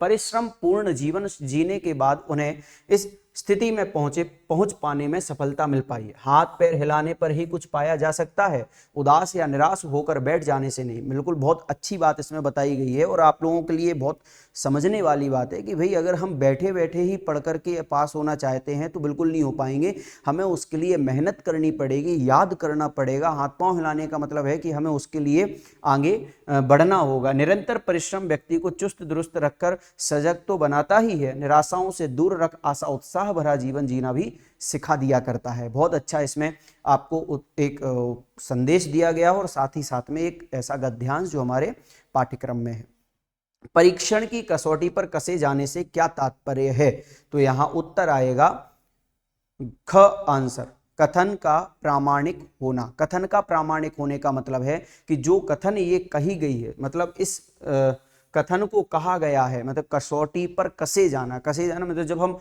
परिश्रम पूर्ण जीवन जीने के बाद उन्हें इस स्थिति में पहुंच पाने में सफलता मिल पाई है। हाथ पैर हिलाने पर ही कुछ पाया जा सकता है, उदास या निराश होकर बैठ जाने से नहीं। बिल्कुल बहुत अच्छी बात इसमें बताई गई है, और आप लोगों के लिए बहुत समझने वाली बात है कि भाई अगर हम बैठे बैठे ही पढ़ करके पास होना चाहते हैं तो बिल्कुल नहीं हो पाएंगे, हमें उसके लिए मेहनत करनी पड़ेगी, याद करना पड़ेगा। हाथ पांव हिलाने का मतलब है कि हमें उसके लिए आगे बढ़ना होगा। निरंतर परिश्रम व्यक्ति को चुस्त दुरुस्त रखकर सजग तो बनाता ही है, निराशाओं से दूर रख आशा उत्साह भरा जीवन जीना भी सिखा दिया करता है। बहुत अच्छा इसमें आपको एक संदेश दिया गया और साथ ही साथ में एक ऐसा गद्यांश जो हमारे पाठ्यक्रम में है। परीक्षण की कसौटी पर कसे जाने से क्या तात्पर्य है, तो यहां उत्तर आएगा ख आंसर, कथन का प्रामाणिक होना। कथन का प्रामाणिक होने का मतलब है कि जो कथन ये कही गई है, मतलब इस कथन को कहा गया है, मतलब कसौटी पर कसे जाना। कसे जाना मतलब जब हम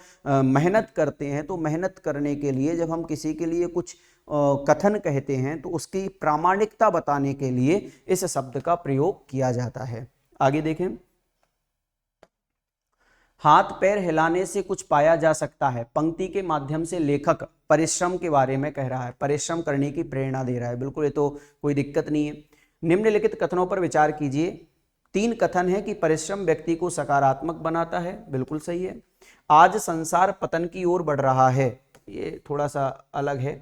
मेहनत करते हैं तो मेहनत करने के लिए जब हम किसी के लिए कुछ कथन कहते हैं तो उसकी प्रामाणिकता बताने के लिए इस शब्द का प्रयोग किया जाता है। आगे देखें, हाथ पैर हिलाने से कुछ पाया जा सकता है। पंक्ति के माध्यम से लेखक परिश्रम के बारे में कह रहा है, परिश्रम करने की प्रेरणा दे रहा है। बिल्कुल ये तो कोई दिक्कत नहीं है। निम्नलिखित कथनों पर विचार कीजिए। 3 कथन है कि परिश्रम व्यक्ति को सकारात्मक बनाता है, बिल्कुल सही है। आज संसार पतन की ओर बढ़ रहा है, ये थोड़ा सा अलग है।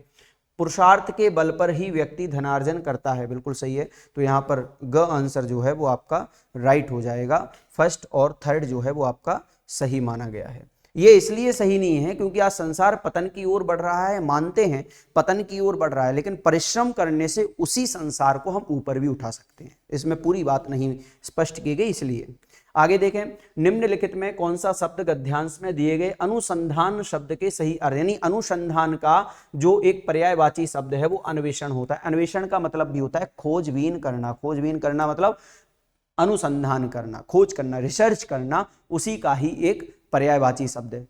पुरुषार्थ के बल पर ही व्यक्ति धनार्जन करता है, बिल्कुल सही है। तो यहाँ पर ग आंसर जो है वो आपका राइट हो जाएगा। फर्स्ट और थर्ड जो है वो आपका सही माना गया है। ये इसलिए सही नहीं है क्योंकि आज संसार पतन की ओर बढ़ रहा है, मानते हैं पतन की ओर बढ़ रहा है, लेकिन परिश्रम करने से उसी संसार को हम ऊपर भी उठा सकते हैं। इसमें पूरी बात नहीं स्पष्ट की गई, इसलिए आगे देखें। निम्नलिखित में कौन सा शब्द गद्यांश में दिए गए अनुसंधान शब्द के सही अर्थ, यानी अनुसंधान का जो एक पर्यायवाची शब्द है वो अन्वेषण होता है। अन्वेषण का मतलब भी होता है खोजबीन करना। खोजबीन करना मतलब अनुसंधान करना, खोज करना, रिसर्च करना, उसी का ही एक पर्यायवाची शब्द है।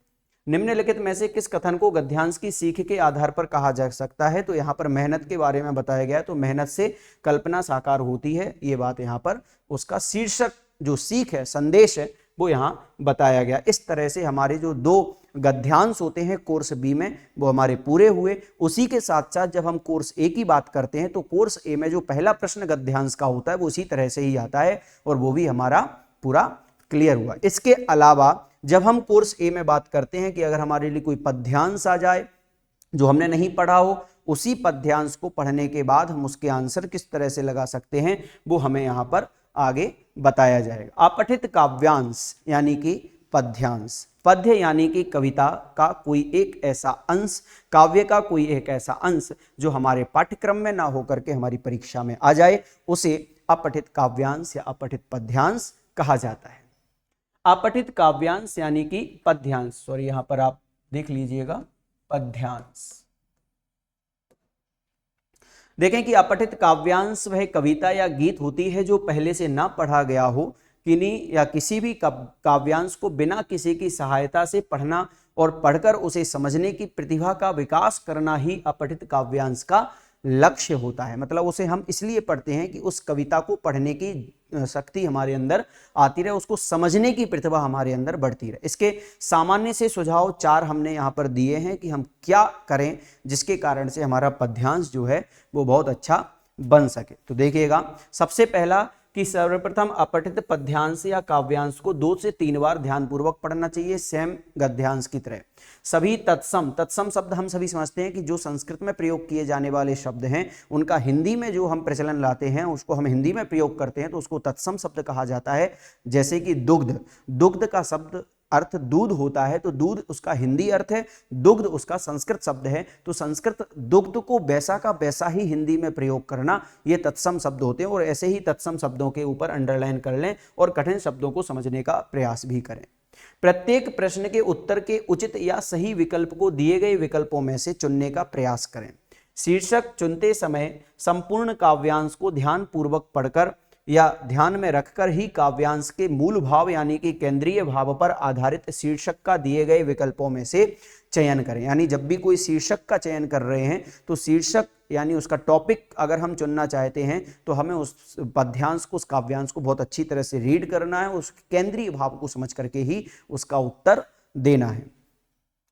निम्नलिखित में से किस कथन को गद्यांश की सीख के आधार पर कहा जा सकता है? तो यहाँ पर मेहनत के बारे में बताया गया है, तो मेहनत से कल्पना साकार होती है, ये बात यहाँ पर उसका शीर्षक जो सीख है, संदेश है, वो यहाँ बताया गया। इस तरह से हमारे जो दो गद्यांश होते हैं कोर्स बी में वो हमारे पूरे हुए। उसी के साथ साथ जब हम कोर्स ए की बात करते हैं तो कोर्स ए में जो पहला प्रश्न गद्यांश का होता है वो उसी तरह से ही आता है और वो भी हमारा पूरा क्लियर हुआ। इसके अलावा जब हम कोर्स ए में बात करते हैं कि अगर हमारे लिए कोई पद्यांश आ जाए जो हमने नहीं पढ़ा हो, उसी पद्यांश को पढ़ने के बाद हम उसके आंसर किस तरह से लगा सकते हैं वो हमें यहाँ पर आगे बताया जाएगा। अपठित काव्यांश यानी कि पद्यांश, पद्य यानी कि कविता का कोई एक ऐसा अंश, काव्य का कोई एक ऐसा अंश जो हमारे पाठ्यक्रम में ना होकर के हमारी परीक्षा में आ जाए, उसे अपठित काव्यांश या अपठित पद्यांश कहा जाता है। अपठित काव्यांश यानी कि पद्यांश, सॉरी यहां पर आप देख लीजिएगा पद्यांश। देखें कि अपठित काव्यांश वह कविता या गीत होती है जो पहले से ना पढ़ा गया हो, किन्हीं या किसी भी काव्यांश को बिना किसी की सहायता से पढ़ना और पढ़कर उसे समझने की प्रतिभा का विकास करना ही अपठित काव्यांश का लक्ष्य होता है। मतलब उसे हम इसलिए पढ़ते हैं कि उस कविता को पढ़ने की शक्ति हमारे अंदर आती रहे, उसको समझने की प्रतिभा हमारे अंदर बढ़ती रहे। इसके सामान्य से सुझाव 4 हमने यहाँ पर दिए हैं कि हम क्या करें जिसके कारण से हमारा पद्यांश जो है वो बहुत अच्छा बन सके। तो देखिएगा, सबसे पहला कि सर्वप्रथम अपठित पद्यांश या काव्यांश को 2 से 3 बार ध्यानपूर्वक पढ़ना चाहिए, सेम गद्यांश की तरह। सभी तत्सम, तत्सम शब्द हम सभी समझते हैं कि जो संस्कृत में प्रयोग किए जाने वाले शब्द हैं उनका हिंदी में जो हम प्रचलन लाते हैं उसको हम हिंदी में प्रयोग करते हैं तो उसको तत्सम शब्द कहा जाता है। जैसे कि दुग्ध, दुग्ध का शब्द अर्थ दूध होता है, तो दूध उसका हिंदी अर्थ है, दुग्ध उसका संस्कृत शब्द है, तो संस्कृत दुग्ध को वैसा का वैसा ही हिंदी में प्रयोग करना, ये तत्सम शब्द होते हैं। और ऐसे ही तत्सम शब्दों के ऊपर अंडरलाइन कर लें और कठिन शब्दों को समझने का प्रयास भी करें। प्रत्येक प्रश्न के उत्तर के उचित या सही विकल्प को दिए गए विकल्पों में से चुनने का प्रयास करें। शीर्षक चुनते समय संपूर्ण काव्यांश को ध्यान पूर्वक पढ़कर या ध्यान में रखकर ही काव्यांश के मूल भाव यानी कि केंद्रीय भाव पर आधारित शीर्षक का दिए गए विकल्पों में से चयन करें। यानी जब भी कोई शीर्षक का चयन कर रहे हैं तो शीर्षक यानी उसका टॉपिक अगर हम चुनना चाहते हैं तो हमें उस पद्यांश को, उस काव्यांश को बहुत अच्छी तरह से रीड करना है, उस केंद्रीय भाव को समझ करके ही उसका उत्तर देना है।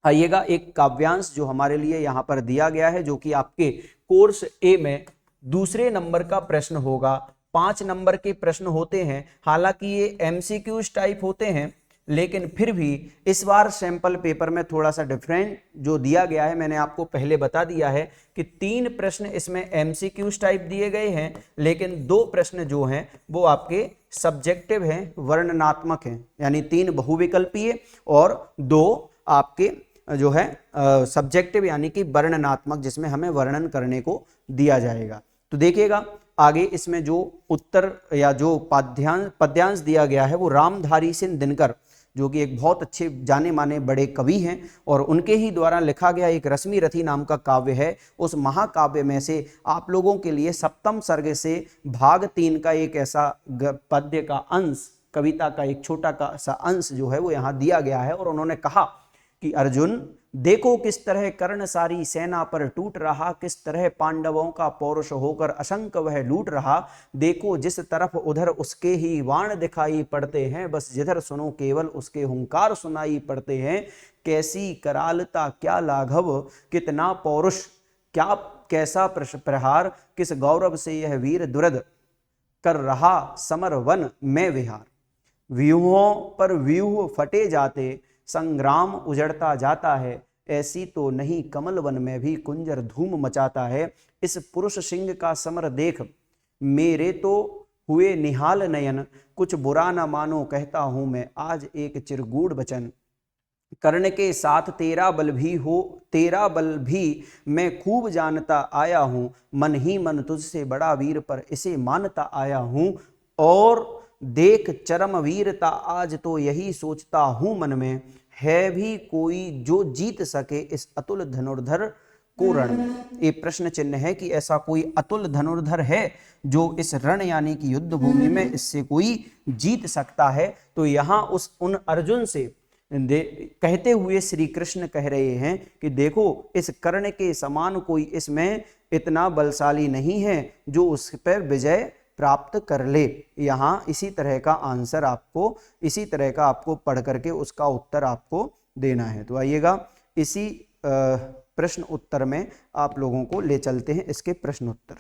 आइएगा, एक काव्यांश जो हमारे लिए यहाँ पर दिया गया है जो कि आपके कोर्स ए में दूसरे नंबर का प्रश्न होगा। 5 नंबर के प्रश्न होते हैं, हालांकि ये MCQs टाइप होते हैं, लेकिन फिर भी इस बार सैंपल पेपर में थोड़ा सा डिफरेंट जो दिया गया है, मैंने आपको पहले बता दिया है कि 3 प्रश्न इसमें MCQs टाइप दिए गए हैं, लेकिन 2 प्रश्न जो हैं वो आपके सब्जेक्टिव हैं, वर्णनात्मक हैं, यानी 3 बहुविकल्पीय और 2 आपके जो है सब्जेक्टिव यानी कि वर्णनात्मक, जिसमें हमें वर्णन करने को दिया जाएगा। तो देखिएगा आगे इसमें जो उत्तर या जो पद्यांश दिया गया है वो रामधारी सिंह दिनकर, जो कि एक बहुत अच्छे जाने माने बड़े कवि हैं और उनके ही द्वारा लिखा गया एक रश्मि रथी नाम का काव्य है। उस महाकाव्य में से आप लोगों के लिए सप्तम सर्ग से भाग 3 का एक ऐसा पद्य का अंश, कविता का एक छोटा सा अंश जो है वो यहाँ दिया गया है। और उन्होंने कहा कि अर्जुन देखो किस तरह कर्ण सारी सेना पर टूट रहा, किस तरह पांडवों का पौरुष होकर असंख्य वह लूट रहा। देखो जिस तरफ उधर उसके ही वाण दिखाई पड़ते हैं, बस जिधर सुनो केवल उसके हुंकार सुनाई पड़ते हैं। कैसी करालता क्या लाघव कितना पौरुष, क्या कैसा प्रहार, किस गौरव से यह वीर दुरद कर रहा समर वन में विहार। व्यूहों पर व्यूह फटे जाते, संग्राम उजड़ता जाता है, ऐसी तो नहीं कमल वन में भी कुंजर धूम मचाता है। इस पुरुष सिंह का समर देख मेरे तो हुए निहाल नयन, कुछ बुरा न मानो कहता हूं मैं आज एक चिरगूढ़ वचन। कर्ण के साथ तेरा बल भी मैं खूब जानता आया हूं, मन ही मन तुझसे बड़ा वीर पर इसे मानता आया हूं। और देख चरम वीरता आज तो यही सोचता हूं मन में, है भी कोई जो जीत सके इस अतुल धनुर्धर को रण। ये प्रश्न चिन्ह है कि ऐसा कोई अतुल धनुर्धर है जो इस रण यानी कि युद्ध भूमि में इससे कोई जीत सकता है। तो यहां उन अर्जुन से कहते हुए श्री कृष्ण कह रहे हैं कि देखो इस कर्ण के समान कोई इसमें इतना बलशाली नहीं है जो उस पर विजय प्राप्त कर ले। यहाँ इसी तरह का आंसर आपको, इसी तरह का आपको पढ़ करके उसका उत्तर आपको देना है। तो आइएगा इसी प्रश्न उत्तर में आप लोगों को ले चलते हैं इसके प्रश्न उत्तर।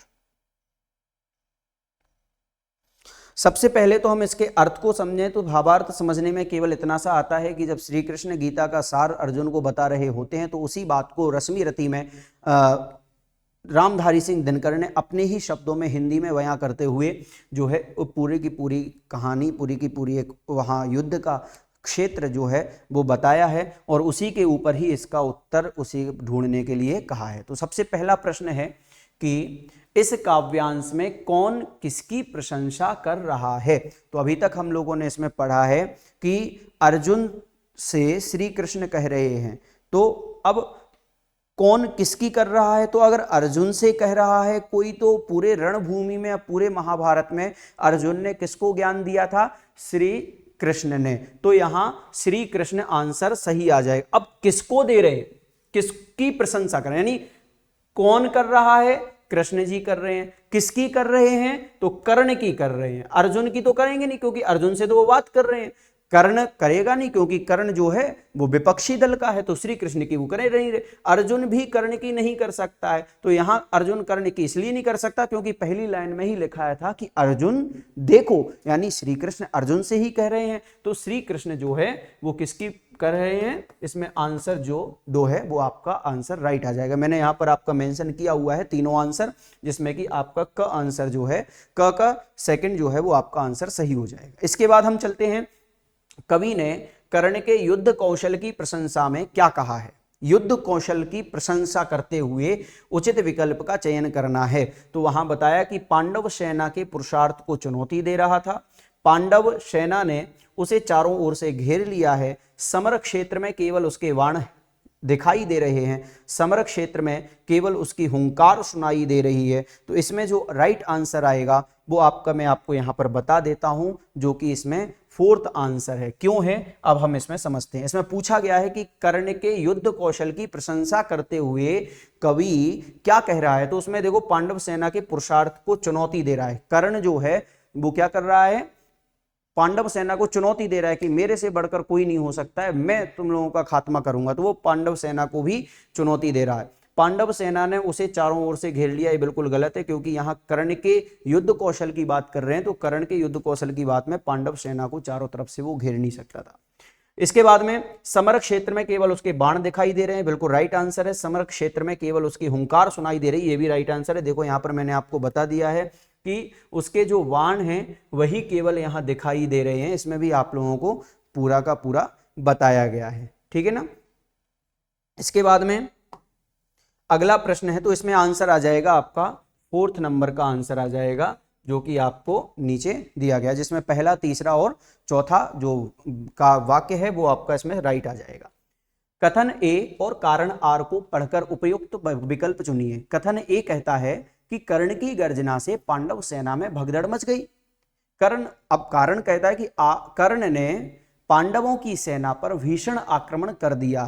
सबसे पहले तो हम इसके अर्थ को समझें तो भावार्थ समझने में केवल इतना सा आता है कि जब श्री कृष्ण गीता का सार अर्जुन को बता रहे होते हैं तो उसी बात को रश्मि रति में रामधारी सिंह दिनकर ने अपने ही शब्दों में हिंदी में बयां करते हुए जो है पूरी की पूरी कहानी, पूरी की पूरी एक वहाँ युद्ध का क्षेत्र जो है वो बताया है और उसी के ऊपर ही इसका उत्तर उसी ढूंढने के लिए कहा है। तो सबसे पहला प्रश्न है कि इस काव्यांश में कौन किसकी प्रशंसा कर रहा है। तो अभी तक हम लोगों ने इसमें पढ़ा है कि अर्जुन से श्री कृष्ण कह रहे हैं, तो अब कौन किसकी कर रहा है। तो अगर अर्जुन से कह रहा है कोई, तो पूरे रणभूमि में, पूरे महाभारत में अर्जुन ने किसको ज्ञान दिया था, श्री कृष्ण ने। तो यहां श्री कृष्ण आंसर सही आ जाएगा। अब किसको दे रहे, किसकी प्रशंसा कर रहे हैं, यानी कौन कर रहा है, कृष्ण जी कर रहे हैं। किसकी कर रहे हैं, तो कर्ण की कर रहे हैं। अर्जुन की तो करेंगे नहीं क्योंकि अर्जुन से तो वो बात कर रहे हैं। कर्ण करेगा नहीं क्योंकि कर्ण जो है वो विपक्षी दल का है, तो श्री कृष्ण की वो करे नहीं रहे। अर्जुन भी कर्ण की नहीं कर सकता है। तो यहां अर्जुन कर्ण की इसलिए नहीं कर सकता क्योंकि पहली लाइन में ही लिखा था कि अर्जुन देखो, यानी श्री कृष्ण अर्जुन से ही कह रहे हैं। तो श्री कृष्ण जो है वो किसकी कर रहे हैं, इसमें आंसर जो दो है वो आपका आंसर राइट आ जाएगा। मैंने यहां पर आपका मेंशन किया हुआ है तीनों आंसर, जिसमें कि आपका क आंसर जो है, क का सेकंड जो है वो आपका आंसर सही हो जाएगा। इसके बाद हम चलते हैं, कवि ने कर्ण के युद्ध कौशल की प्रशंसा में क्या कहा है। युद्ध कौशल की प्रशंसा करते हुए उचित विकल्प का चयन करना है। तो वहां बताया कि पांडव सेना के पुरुषार्थ को चुनौती दे रहा था। पांडव सेना ने उसे चारों ओर से घेर लिया है। समर क्षेत्र में केवल उसके बाण दिखाई दे रहे हैं, समर क्षेत्र में केवल उसकी हुंकार सुनाई दे रही है। तो इसमें जो राइट आंसर आएगा वो आपका मैं आपको यहां पर बता देता हूं, जो कि इसमें फोर्थ आंसर है। क्यों है, अब हम इसमें समझते हैं। इसमें पूछा गया है कि कर्ण के युद्ध कौशल की प्रशंसा करते हुए कवि क्या कह रहा है। तो उसमें देखो पांडव सेना के पुरुषार्थ को चुनौती दे रहा है। कर्ण जो है वो क्या कर रहा है, पांडव सेना को चुनौती दे रहा है कि मेरे से बढ़कर कोई नहीं हो सकता है, मैं तुम लोगों का खात्मा करूंगा। तो वो पांडव सेना को भी चुनौती दे रहा है। पांडव सेना ने उसे चारों ओर से घेर लिया, ये बिल्कुल गलत है क्योंकि यहां कर्ण के युद्ध कौशल की बात कर रहे हैं। तो कर्ण के युद्ध कौशल की बात में पांडव सेना को चारों तरफ से वो घेर नहीं सकता था। इसके बाद में समर क्षेत्र में केवल उसके बाण दिखाई दे रहे हैं, बिल्कुल राइट आंसर है। समर क्षेत्र में केवल उसकी हुंकार सुनाई दे रही है, ये भी राइट आंसर है। देखो यहां पर मैंने आपको बता दिया है कि उसके जो बाण हैं वही केवल यहां दिखाई दे रहे हैं। इसमें भी आप लोगों को पूरा का पूरा बताया गया है, ठीक है ना। इसके बाद में अगला प्रश्न है, तो इसमें आंसर आ जाएगा आपका फोर्थ नंबर का आंसर आ जाएगा, जो कि आपको नीचे दिया गया, जिसमें पहला, तीसरा और चौथा जो का वाक्य है वो आपका इसमें राइट आ जाएगा। कथन ए और कारण आर को पढ़कर उपयुक्त विकल्प चुनिए। कथन ए कहता है कि कर्ण की गर्जना से पांडव सेना में भगदड़ मच गई। कर्ण, अब कारण कहता है कि कर्ण ने पांडवों की सेना पर भीषण आक्रमण कर दिया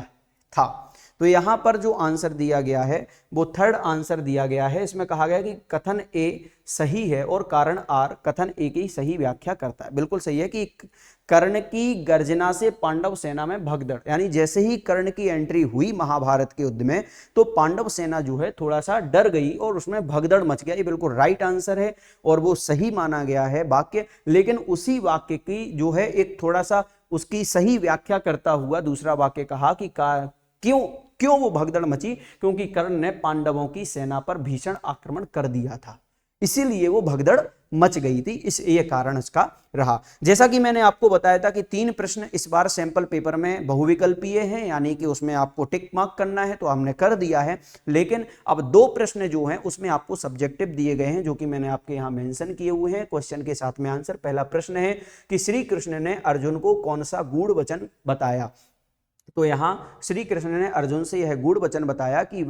था। तो यहां पर जो आंसर दिया गया है वो थर्ड आंसर दिया गया है। इसमें कहा गया कि कथन ए सही है और कारण आर कथन ए की सही व्याख्या करता है। बिल्कुल सही है कि कर्ण की गर्जना से पांडव सेना में भगदड़, यानी जैसे ही कर्ण की एंट्री हुई महाभारत के युद्ध में तो पांडव सेना जो है थोड़ा सा डर गई और उसमें भगदड़ मच गया। ये बिल्कुल राइट आंसर है और वो सही माना गया है वाक्य। लेकिन उसी वाक्य की जो है एक थोड़ा सा उसकी सही व्याख्या करता हुआ दूसरा वाक्य कहा कि क्यों क्यों वो भगदड़ मची, क्योंकि कर्ण ने पांडवों की सेना पर भीषण आक्रमण कर दिया था, इसीलिए वो भगदड़ मच गई थी, इस ये कारण इसका रहा। जैसा कि मैंने आपको बताया था कि 3 प्रश्न इस बार सैंपल पेपर में बहुविकल्पीय हैं, यानी कि उसमें आपको टिक मार्क करना है, तो हमने कर दिया है। लेकिन अब 2 प्रश्न जो हैं उसमें आपको सब्जेक्टिव दिए गए हैं, जो कि मैंने आपके यहाँ मेंशन किए हुए हैं क्वेश्चन के साथ में आंसर। पहला प्रश्न है कि श्री कृष्ण ने अर्जुन को कौन सा गूढ़ वचन बताया। तो यहां श्री कृष्ण ने अर्जुन से यह गूढ़ वचन बताया कि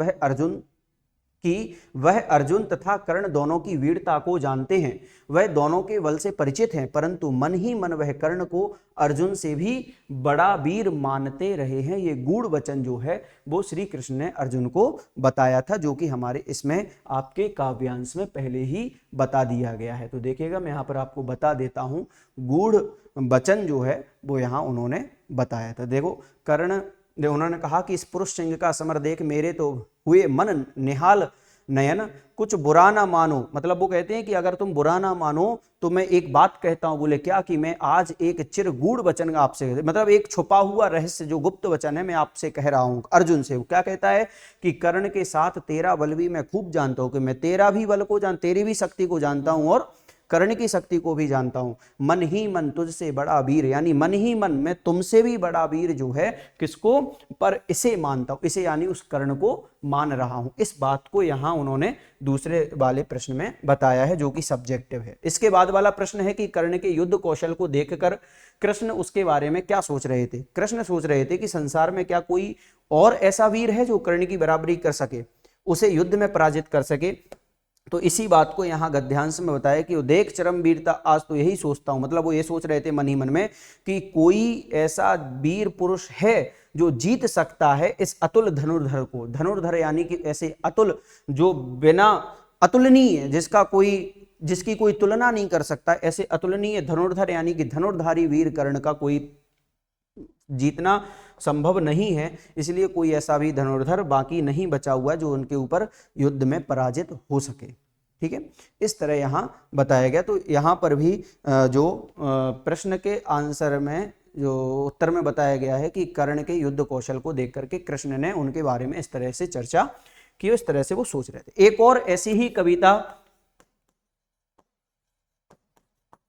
वह अर्जुन तथा कर्ण दोनों की वीरता को जानते हैं, वह दोनों के बल से परिचित हैं, परंतु मन ही मन वह कर्ण को अर्जुन से भी बड़ा वीर मानते रहे हैं। ये गूढ़ वचन जो है वो श्री कृष्ण ने अर्जुन को बताया था, जो कि हमारे इसमें आपके काव्यांश में पहले ही बता दिया गया है। तो देखिएगा मैं यहाँ पर आपको बता देता हूँ, गूढ़ वचन जो है वो यहाँ उन्होंने बताया था। देखो कर्ण उन्होंने कहा कि इस पुरुष सिंह का समर देख मेरे तो हुए मन निहाल नयन, कुछ बुरा ना मानो। मतलब वो कहते हैं कि अगर तुम बुरा ना मानो तो मैं एक बात कहता हूं। बोले क्या? कि मैं आज एक चिरगूढ़ वचन आपसे, मतलब एक छुपा हुआ रहस्य जो गुप्त वचन है मैं आपसे कह रहा हूं। अर्जुन से वो क्या कहता है कि कर्ण के साथ तेरा बल भी मैं खूब जानता हूं, कि मैं तेरा भी बल को तेरी भी शक्ति को जानता हूं और कर्ण की शक्ति को भी जानता हूं। मन ही मन तुझसे बड़ा वीर, यानी मन ही मन मैं तुमसे भी बड़ा वीर जो है किसको, पर इसे मानता हूं, इसे यानी उस कर्ण को मान रहा हूं। इस बात को यहां उन्होंने दूसरे वाले प्रश्न में बताया है, जो कि सब्जेक्टिव है। इसके बाद वाला प्रश्न है कि कर्ण के युद्ध कौशल को देखकर कृष्ण उसके बारे में क्या सोच रहे थे। कृष्ण सोच रहे थे कि संसार में क्या कोई और ऐसा वीर है जो कर्ण की बराबरी कर सके, उसे युद्ध में पराजित कर सके। तो इसी बात को यहाँ गद्यांश में बताया कि वो देख चरम वीरता आज तो यही सोचता हूं। मतलब वो ये सोच रहे थे मन ही मन में कि कोई ऐसा वीर पुरुष है जो जीत सकता है इस अतुल धनुर्धर को। धनुर्धर यानी कि ऐसे अतुल, जो बिना अतुलनीय, जिसकी कोई तुलना नहीं कर सकता, ऐसे अतुलनीय धनुर्धर यानी कि धनुर्धारी वीर कर्ण का कोई जीतना संभव नहीं है। इसलिए कोई ऐसा भी धनुर्धर बाकी नहीं बचा हुआ जो उनके ऊपर युद्ध में पराजित हो सके। ठीक है, इस तरह यहाँ बताया गया। तो यहाँ पर भी जो प्रश्न के आंसर में जो उत्तर में बताया गया है कि कर्ण के युद्ध कौशल को देख करके कृष्ण ने उनके बारे में इस तरह से चर्चा की, इस तरह से वो सोच रहे थे। एक और ऐसी ही कविता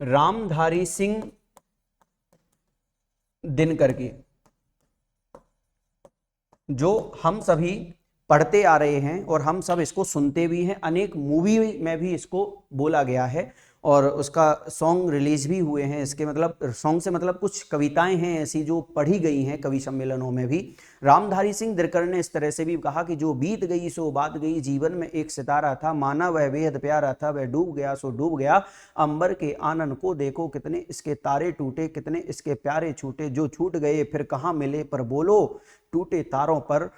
रामधारी सिंह दिनकर की, जो हम सभी पढ़ते आ रहे हैं और हम सब इसको सुनते भी हैं। अनेक मूवी में भी इसको बोला गया है और उसका सॉन्ग रिलीज भी हुए हैं। इसके मतलब सॉन्ग से मतलब कुछ कविताएं हैं ऐसी जो पढ़ी गई हैं कवि सम्मेलनों में भी। रामधारी सिंह दिनकर ने इस तरह से भी कहा कि जो बीत गई सो बात गई, जीवन में एक सितारा था, माना वह बेहद प्यारा था, वह डूब गया सो डूब गया, अंबर के आनन को देखो कितने इसके तारे टूटे, कितने इसके प्यारे छूटे, जो छूट गए फिर कहाँ मिले, पर बोलो टूटे तारों पर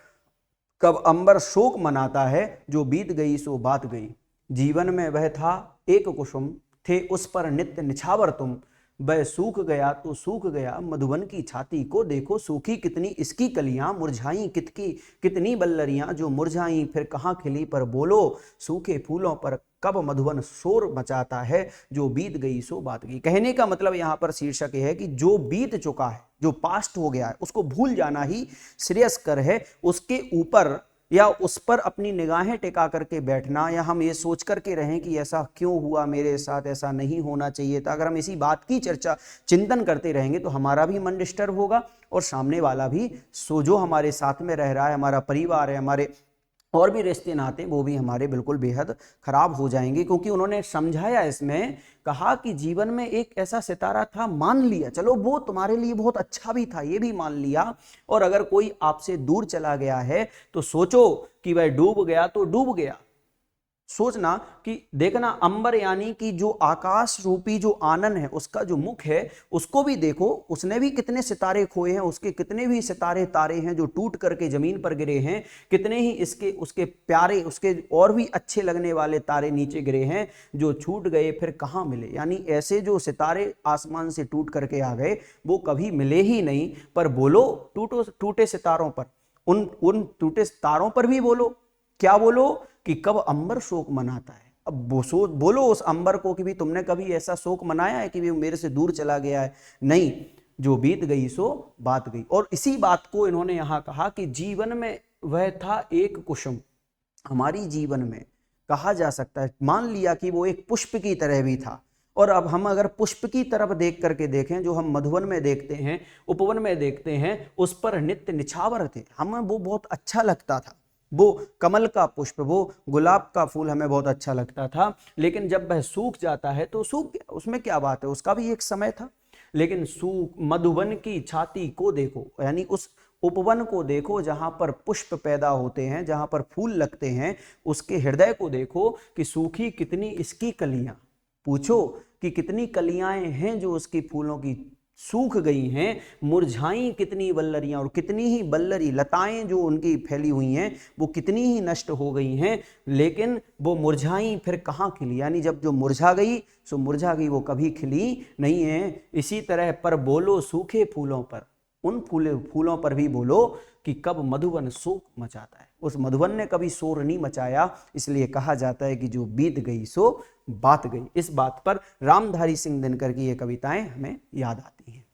कब अंबर शोक मनाता है, जो बीत गई सो बात गई, जीवन में वह था एक कुसुम, थे उस पर नित्य निछावर तुम, वह सूख गया तो सूख गया, मधुबन की छाती को देखो सूखी कितनी इसकी कलियां, मुरझाई कितनी बल्लरियां, जो मुरझाई फिर कहाँ खिली, पर बोलो सूखे फूलों पर कब मधुबन शोर मचाता है, जो बीत गई सो बात गई। कहने का मतलब यहाँ पर शीर्षक है कि जो बीत चुका है, जो पास्ट हो गया है, उसको भूल जाना ही श्रेयस्कर है। उसके ऊपर या उस पर अपनी निगाहें टिका करके बैठना, या हम ये सोच करके रहें कि ऐसा क्यों हुआ मेरे साथ, ऐसा नहीं होना चाहिए था, अगर हम इसी बात की चर्चा चिंतन करते रहेंगे तो हमारा भी मन डिस्टर्ब होगा और सामने वाला भी, जो हमारे साथ में रह रहा है, हमारा परिवार है, हमारे और भी रिश्ते नाते, वो भी हमारे बिल्कुल बेहद खराब हो जाएंगे। क्योंकि उन्होंने समझाया, इसमें कहा कि जीवन में एक ऐसा सितारा था, मान लिया, चलो वो तुम्हारे लिए बहुत अच्छा भी था, ये भी मान लिया, और अगर कोई आपसे दूर चला गया है तो सोचो कि वह डूब गया तो डूब गया। सोचना कि देखना, अंबर यानी कि जो आकाश रूपी जो आनंद है, उसका जो मुख है, उसको भी देखो, उसने भी कितने सितारे खोए हैं, उसके कितने भी सितारे तारे हैं जो टूट करके जमीन पर गिरे हैं, कितने ही उसके प्यारे, उसके और भी अच्छे लगने वाले तारे नीचे गिरे हैं, जो छूट गए फिर कहाँ मिले। यानी ऐसे जो सितारे आसमान से टूट करके आ गए वो कभी मिले ही नहीं। पर बोलो टूटे सितारों पर, उन टूटे तारों पर भी बोलो, क्या बोलो कि कब अंबर शोक मनाता है। अब बोलो उस अंबर को कि भी तुमने कभी ऐसा शोक मनाया है कि भी मेरे से दूर चला गया है? नहीं, जो बीत गई सो बात गई। और इसी बात को इन्होंने यहां कहा कि जीवन में वह था एक कुसुम। हमारी जीवन में कहा जा सकता है, मान लिया कि वो एक पुष्प की तरह भी था। और अब हम अगर पुष्प की तरफ देख करके देखें, जो हम मधुवन में देखते हैं, उपवन में देखते हैं, उस पर नित्य निछावर थे, हमें वो बहुत अच्छा लगता था। वो कमल का पुष्प, वो गुलाब का फूल हमें बहुत अच्छा लगता था, लेकिन जब वह सूख जाता है तो सूख गया, उसमें क्या बात है, उसका भी एक समय था। लेकिन मधुवन की छाती को देखो, यानी उस उपवन को देखो जहां पर पुष्प पैदा होते हैं, जहां पर फूल लगते हैं, उसके हृदय को देखो कि सूखी कितनी इसकी कलियां। पूछो कि कितनी कलियां हैं जो उसकी फूलों की सूख गई हैं, मुरझाई कितनी वल्लरियां, और कितनी ही वल्लरी लताएं जो उनकी फैली हुई हैं वो कितनी ही नष्ट हो गई हैं, लेकिन वो मुरझाई फिर कहाँ खिली, यानी जब जो मुरझा गई सो मुरझा गई, वो कभी खिली नहीं है। इसी तरह पर बोलो सूखे फूलों पर, उन फूलों पर भी बोलो कि कब मधुवन शोक मचाता है, उस मधुवन ने कभी शोर नहीं मचाया, इसलिए कहा जाता है कि जो बीत गई सो बात गई। इस बात पर रामधारी सिंह दिनकर की ये कविताएं हमें याद आती हैं।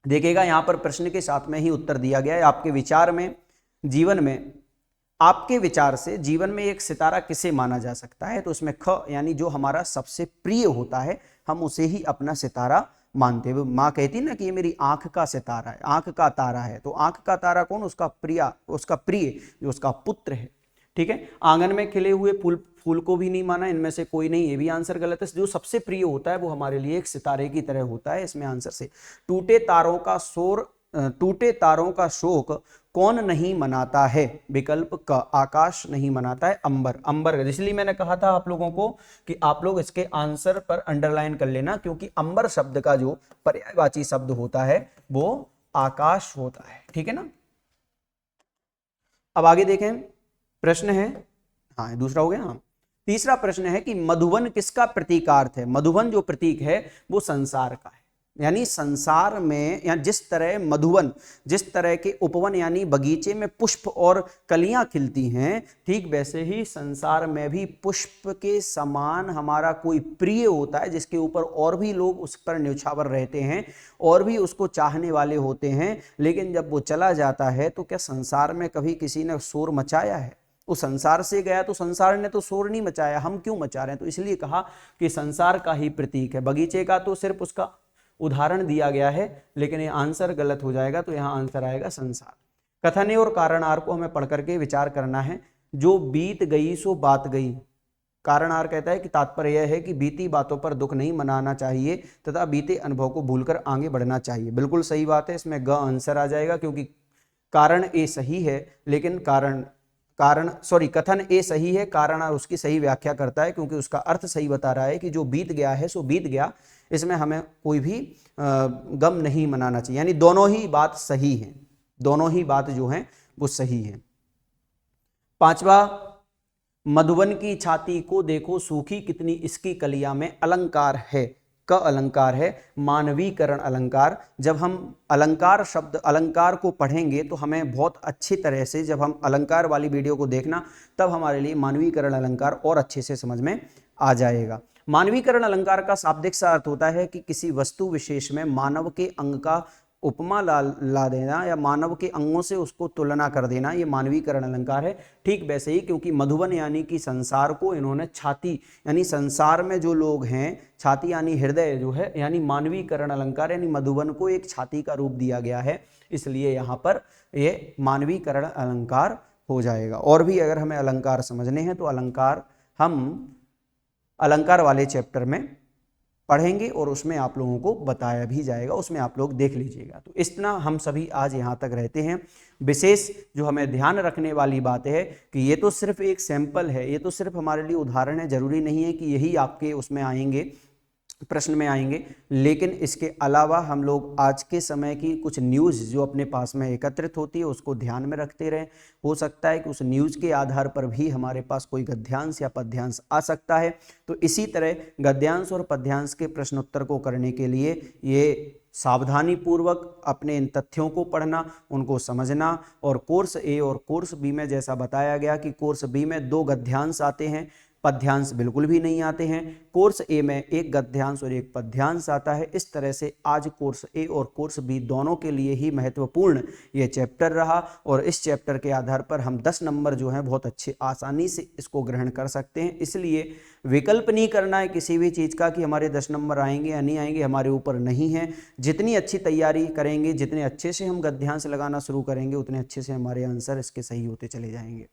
देखिएगा यहां पर प्रश्न के साथ में ही उत्तर दिया गया है। आपके विचार में, जीवन में, आपके विचार से जीवन में एक सितारा किसे माना जा सकता है, तो उसमें ख, यानी जो हमारा सबसे प्रिय होता है हम उसे ही अपना सितारा मानते हुए। माँ कहती ना कि ये मेरी आंख का सितारा है, आंख का तारा है, तो आंख का तारा कौन, उसका प्रिय जो उसका पुत्र है। ठीक है, आंगन में खिले हुए फूल को भी नहीं माना, इनमें से कोई नहीं, ये भी आंसर गलत है। जो सबसे प्रिय होता है वो हमारे लिए एक सितारे की तरह होता है, इसमें आंसर से टूटे तारों का शोक कौन नहीं मनाता है, विकल्प का आकाश नहीं मनाता है, अंबर। इसलिए मैंने कहा था आप लोगों को कि आप लोग इसके आंसर पर अंडरलाइन कर लेना, क्योंकि अंबर शब्द का जो पर्यायवाची शब्द होता है वो आकाश होता है। ठीक है ना। अब आगे देखें, प्रश्न है, हाँ दूसरा हो गया, हाँ तीसरा प्रश्न है कि मधुवन किसका प्रतीकार्थ है। मधुवन जो प्रतीक है वो संसार का है, यानी संसार में, या जिस तरह मधुवन, जिस तरह के उपवन यानी बगीचे में पुष्प और कलियां खिलती हैं, ठीक वैसे ही संसार में भी पुष्प के समान हमारा कोई प्रिय होता है, जिसके ऊपर और भी लोग उस पर न्यौछावर रहते हैं और भी उसको चाहने वाले होते हैं, लेकिन जब वो चला जाता है तो क्या संसार में कभी किसी ने शोर मचाया है। वो संसार से गया तो संसार ने तो शोर नहीं मचाया, हम क्यों मचा रहे हैं, तो इसलिए कहा कि संसार का ही प्रतीक है। बगीचे का तो सिर्फ उसका उदाहरण दिया गया है, लेकिन ये आंसर गलत हो जाएगा, तो यहां आंसर आएगा संसार। कथन और कारणार को हमें पढ़ करके विचार करना है। जो बीत गई सो बात गई, कारणार कहता है कि तात्पर्य यह है कि बीती बातों पर दुख नहीं मनाना चाहिए तथा बीते अनुभव को भूलकर आगे बढ़ना चाहिए। बिल्कुल सही बात है, इसमें ग आंसर आ जाएगा, क्योंकि कारण ए सही है, लेकिन कथन ए सही है, कारण और उसकी सही व्याख्या करता है, क्योंकि उसका अर्थ सही बता रहा है कि जो बीत गया है सो बीत गया, इसमें हमें कोई भी गम नहीं मनाना चाहिए, यानी दोनों ही बात सही है, दोनों ही बात जो है वो सही है। पांचवा, मधुवन की छाती को देखो सूखी कितनी इसकी कलियां में अलंकार है, क अलंकार है, मानवीकरण अलंकार। जब हम अलंकार शब्द, अलंकार को पढ़ेंगे तो हमें बहुत अच्छी तरह से, जब हम अलंकार वाली वीडियो को देखना तब हमारे लिए मानवीकरण अलंकार और अच्छे से समझ में आ जाएगा। मानवीकरण अलंकार का शाब्दिक सा अर्थ होता है कि किसी वस्तु विशेष में मानव के अंग का उपमा ला देना या मानव के अंगों से उसको तुलना कर देना, ये मानवीकरण अलंकार है। ठीक वैसे ही, क्योंकि मधुवन यानी कि संसार को इन्होंने छाती, यानी संसार में जो लोग हैं, छाती यानी हृदय जो है, यानी मानवीकरण अलंकार यानी मधुवन को एक छाती का रूप दिया गया है, इसलिए यहाँ पर ये मानवीकरण अलंकार हो जाएगा। और भी अगर हमें अलंकार समझने हैं तो अलंकार हम अलंकार वाले चैप्टर में पढ़ेंगे और उसमें आप लोगों को बताया भी जाएगा, उसमें आप लोग देख लीजिएगा। तो इतना हम सभी आज यहाँ तक रहते हैं। विशेष जो हमें ध्यान रखने वाली बात है कि ये तो सिर्फ एक सैंपल है, ये तो सिर्फ हमारे लिए उदाहरण है, जरूरी नहीं है कि यही आपके उसमें आएंगे, प्रश्न में आएंगे, लेकिन इसके अलावा हम लोग आज के समय की कुछ न्यूज़ जो अपने पास में एकत्रित होती है उसको ध्यान में रखते रहें। हो सकता है कि उस न्यूज़ के आधार पर भी हमारे पास कोई गद्यांश या पद्यांश आ सकता है, तो इसी तरह गद्यांश और पद्यांश के प्रश्न उत्तर को करने के लिए ये सावधानी पूर्वक अपने इन तथ्यों को पढ़ना, उनको समझना, और कोर्स ए और कोर्स बी में जैसा बताया गया कि कोर्स बी में 2 गद्यांश आते हैं, पद्यांश बिल्कुल भी नहीं आते हैं। कोर्स ए में एक गद्यांश और एक पद्यांश आता है। इस तरह से आज कोर्स ए और कोर्स बी दोनों के लिए ही महत्वपूर्ण ये चैप्टर रहा और इस चैप्टर के आधार पर हम 10 नंबर जो हैं बहुत अच्छे आसानी से इसको ग्रहण कर सकते हैं। इसलिए विकल्प नहीं करना है किसी भी चीज़ का कि हमारे 10 नंबर आएंगे या नहीं आएंगे, हमारे ऊपर नहीं है। जितनी अच्छी तैयारी करेंगे, जितने अच्छे से हम गद्यांश लगाना शुरू करेंगे, उतने अच्छे से हमारे आंसर इसके सही होते चले जाएंगे।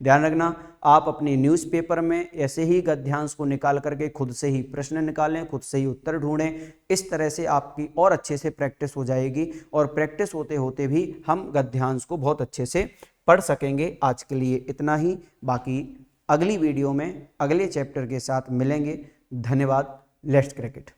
ध्यान रखना, आप अपने न्यूज़पेपर में ऐसे ही गद्यांश को निकाल करके खुद से ही प्रश्न निकालें, खुद से ही उत्तर ढूंढें। इस तरह से आपकी और अच्छे से प्रैक्टिस हो जाएगी और प्रैक्टिस होते होते भी हम गद्यांश को बहुत अच्छे से पढ़ सकेंगे। आज के लिए इतना ही, बाकी अगली वीडियो में अगले चैप्टर के साथ मिलेंगे। धन्यवाद। Let's cricket.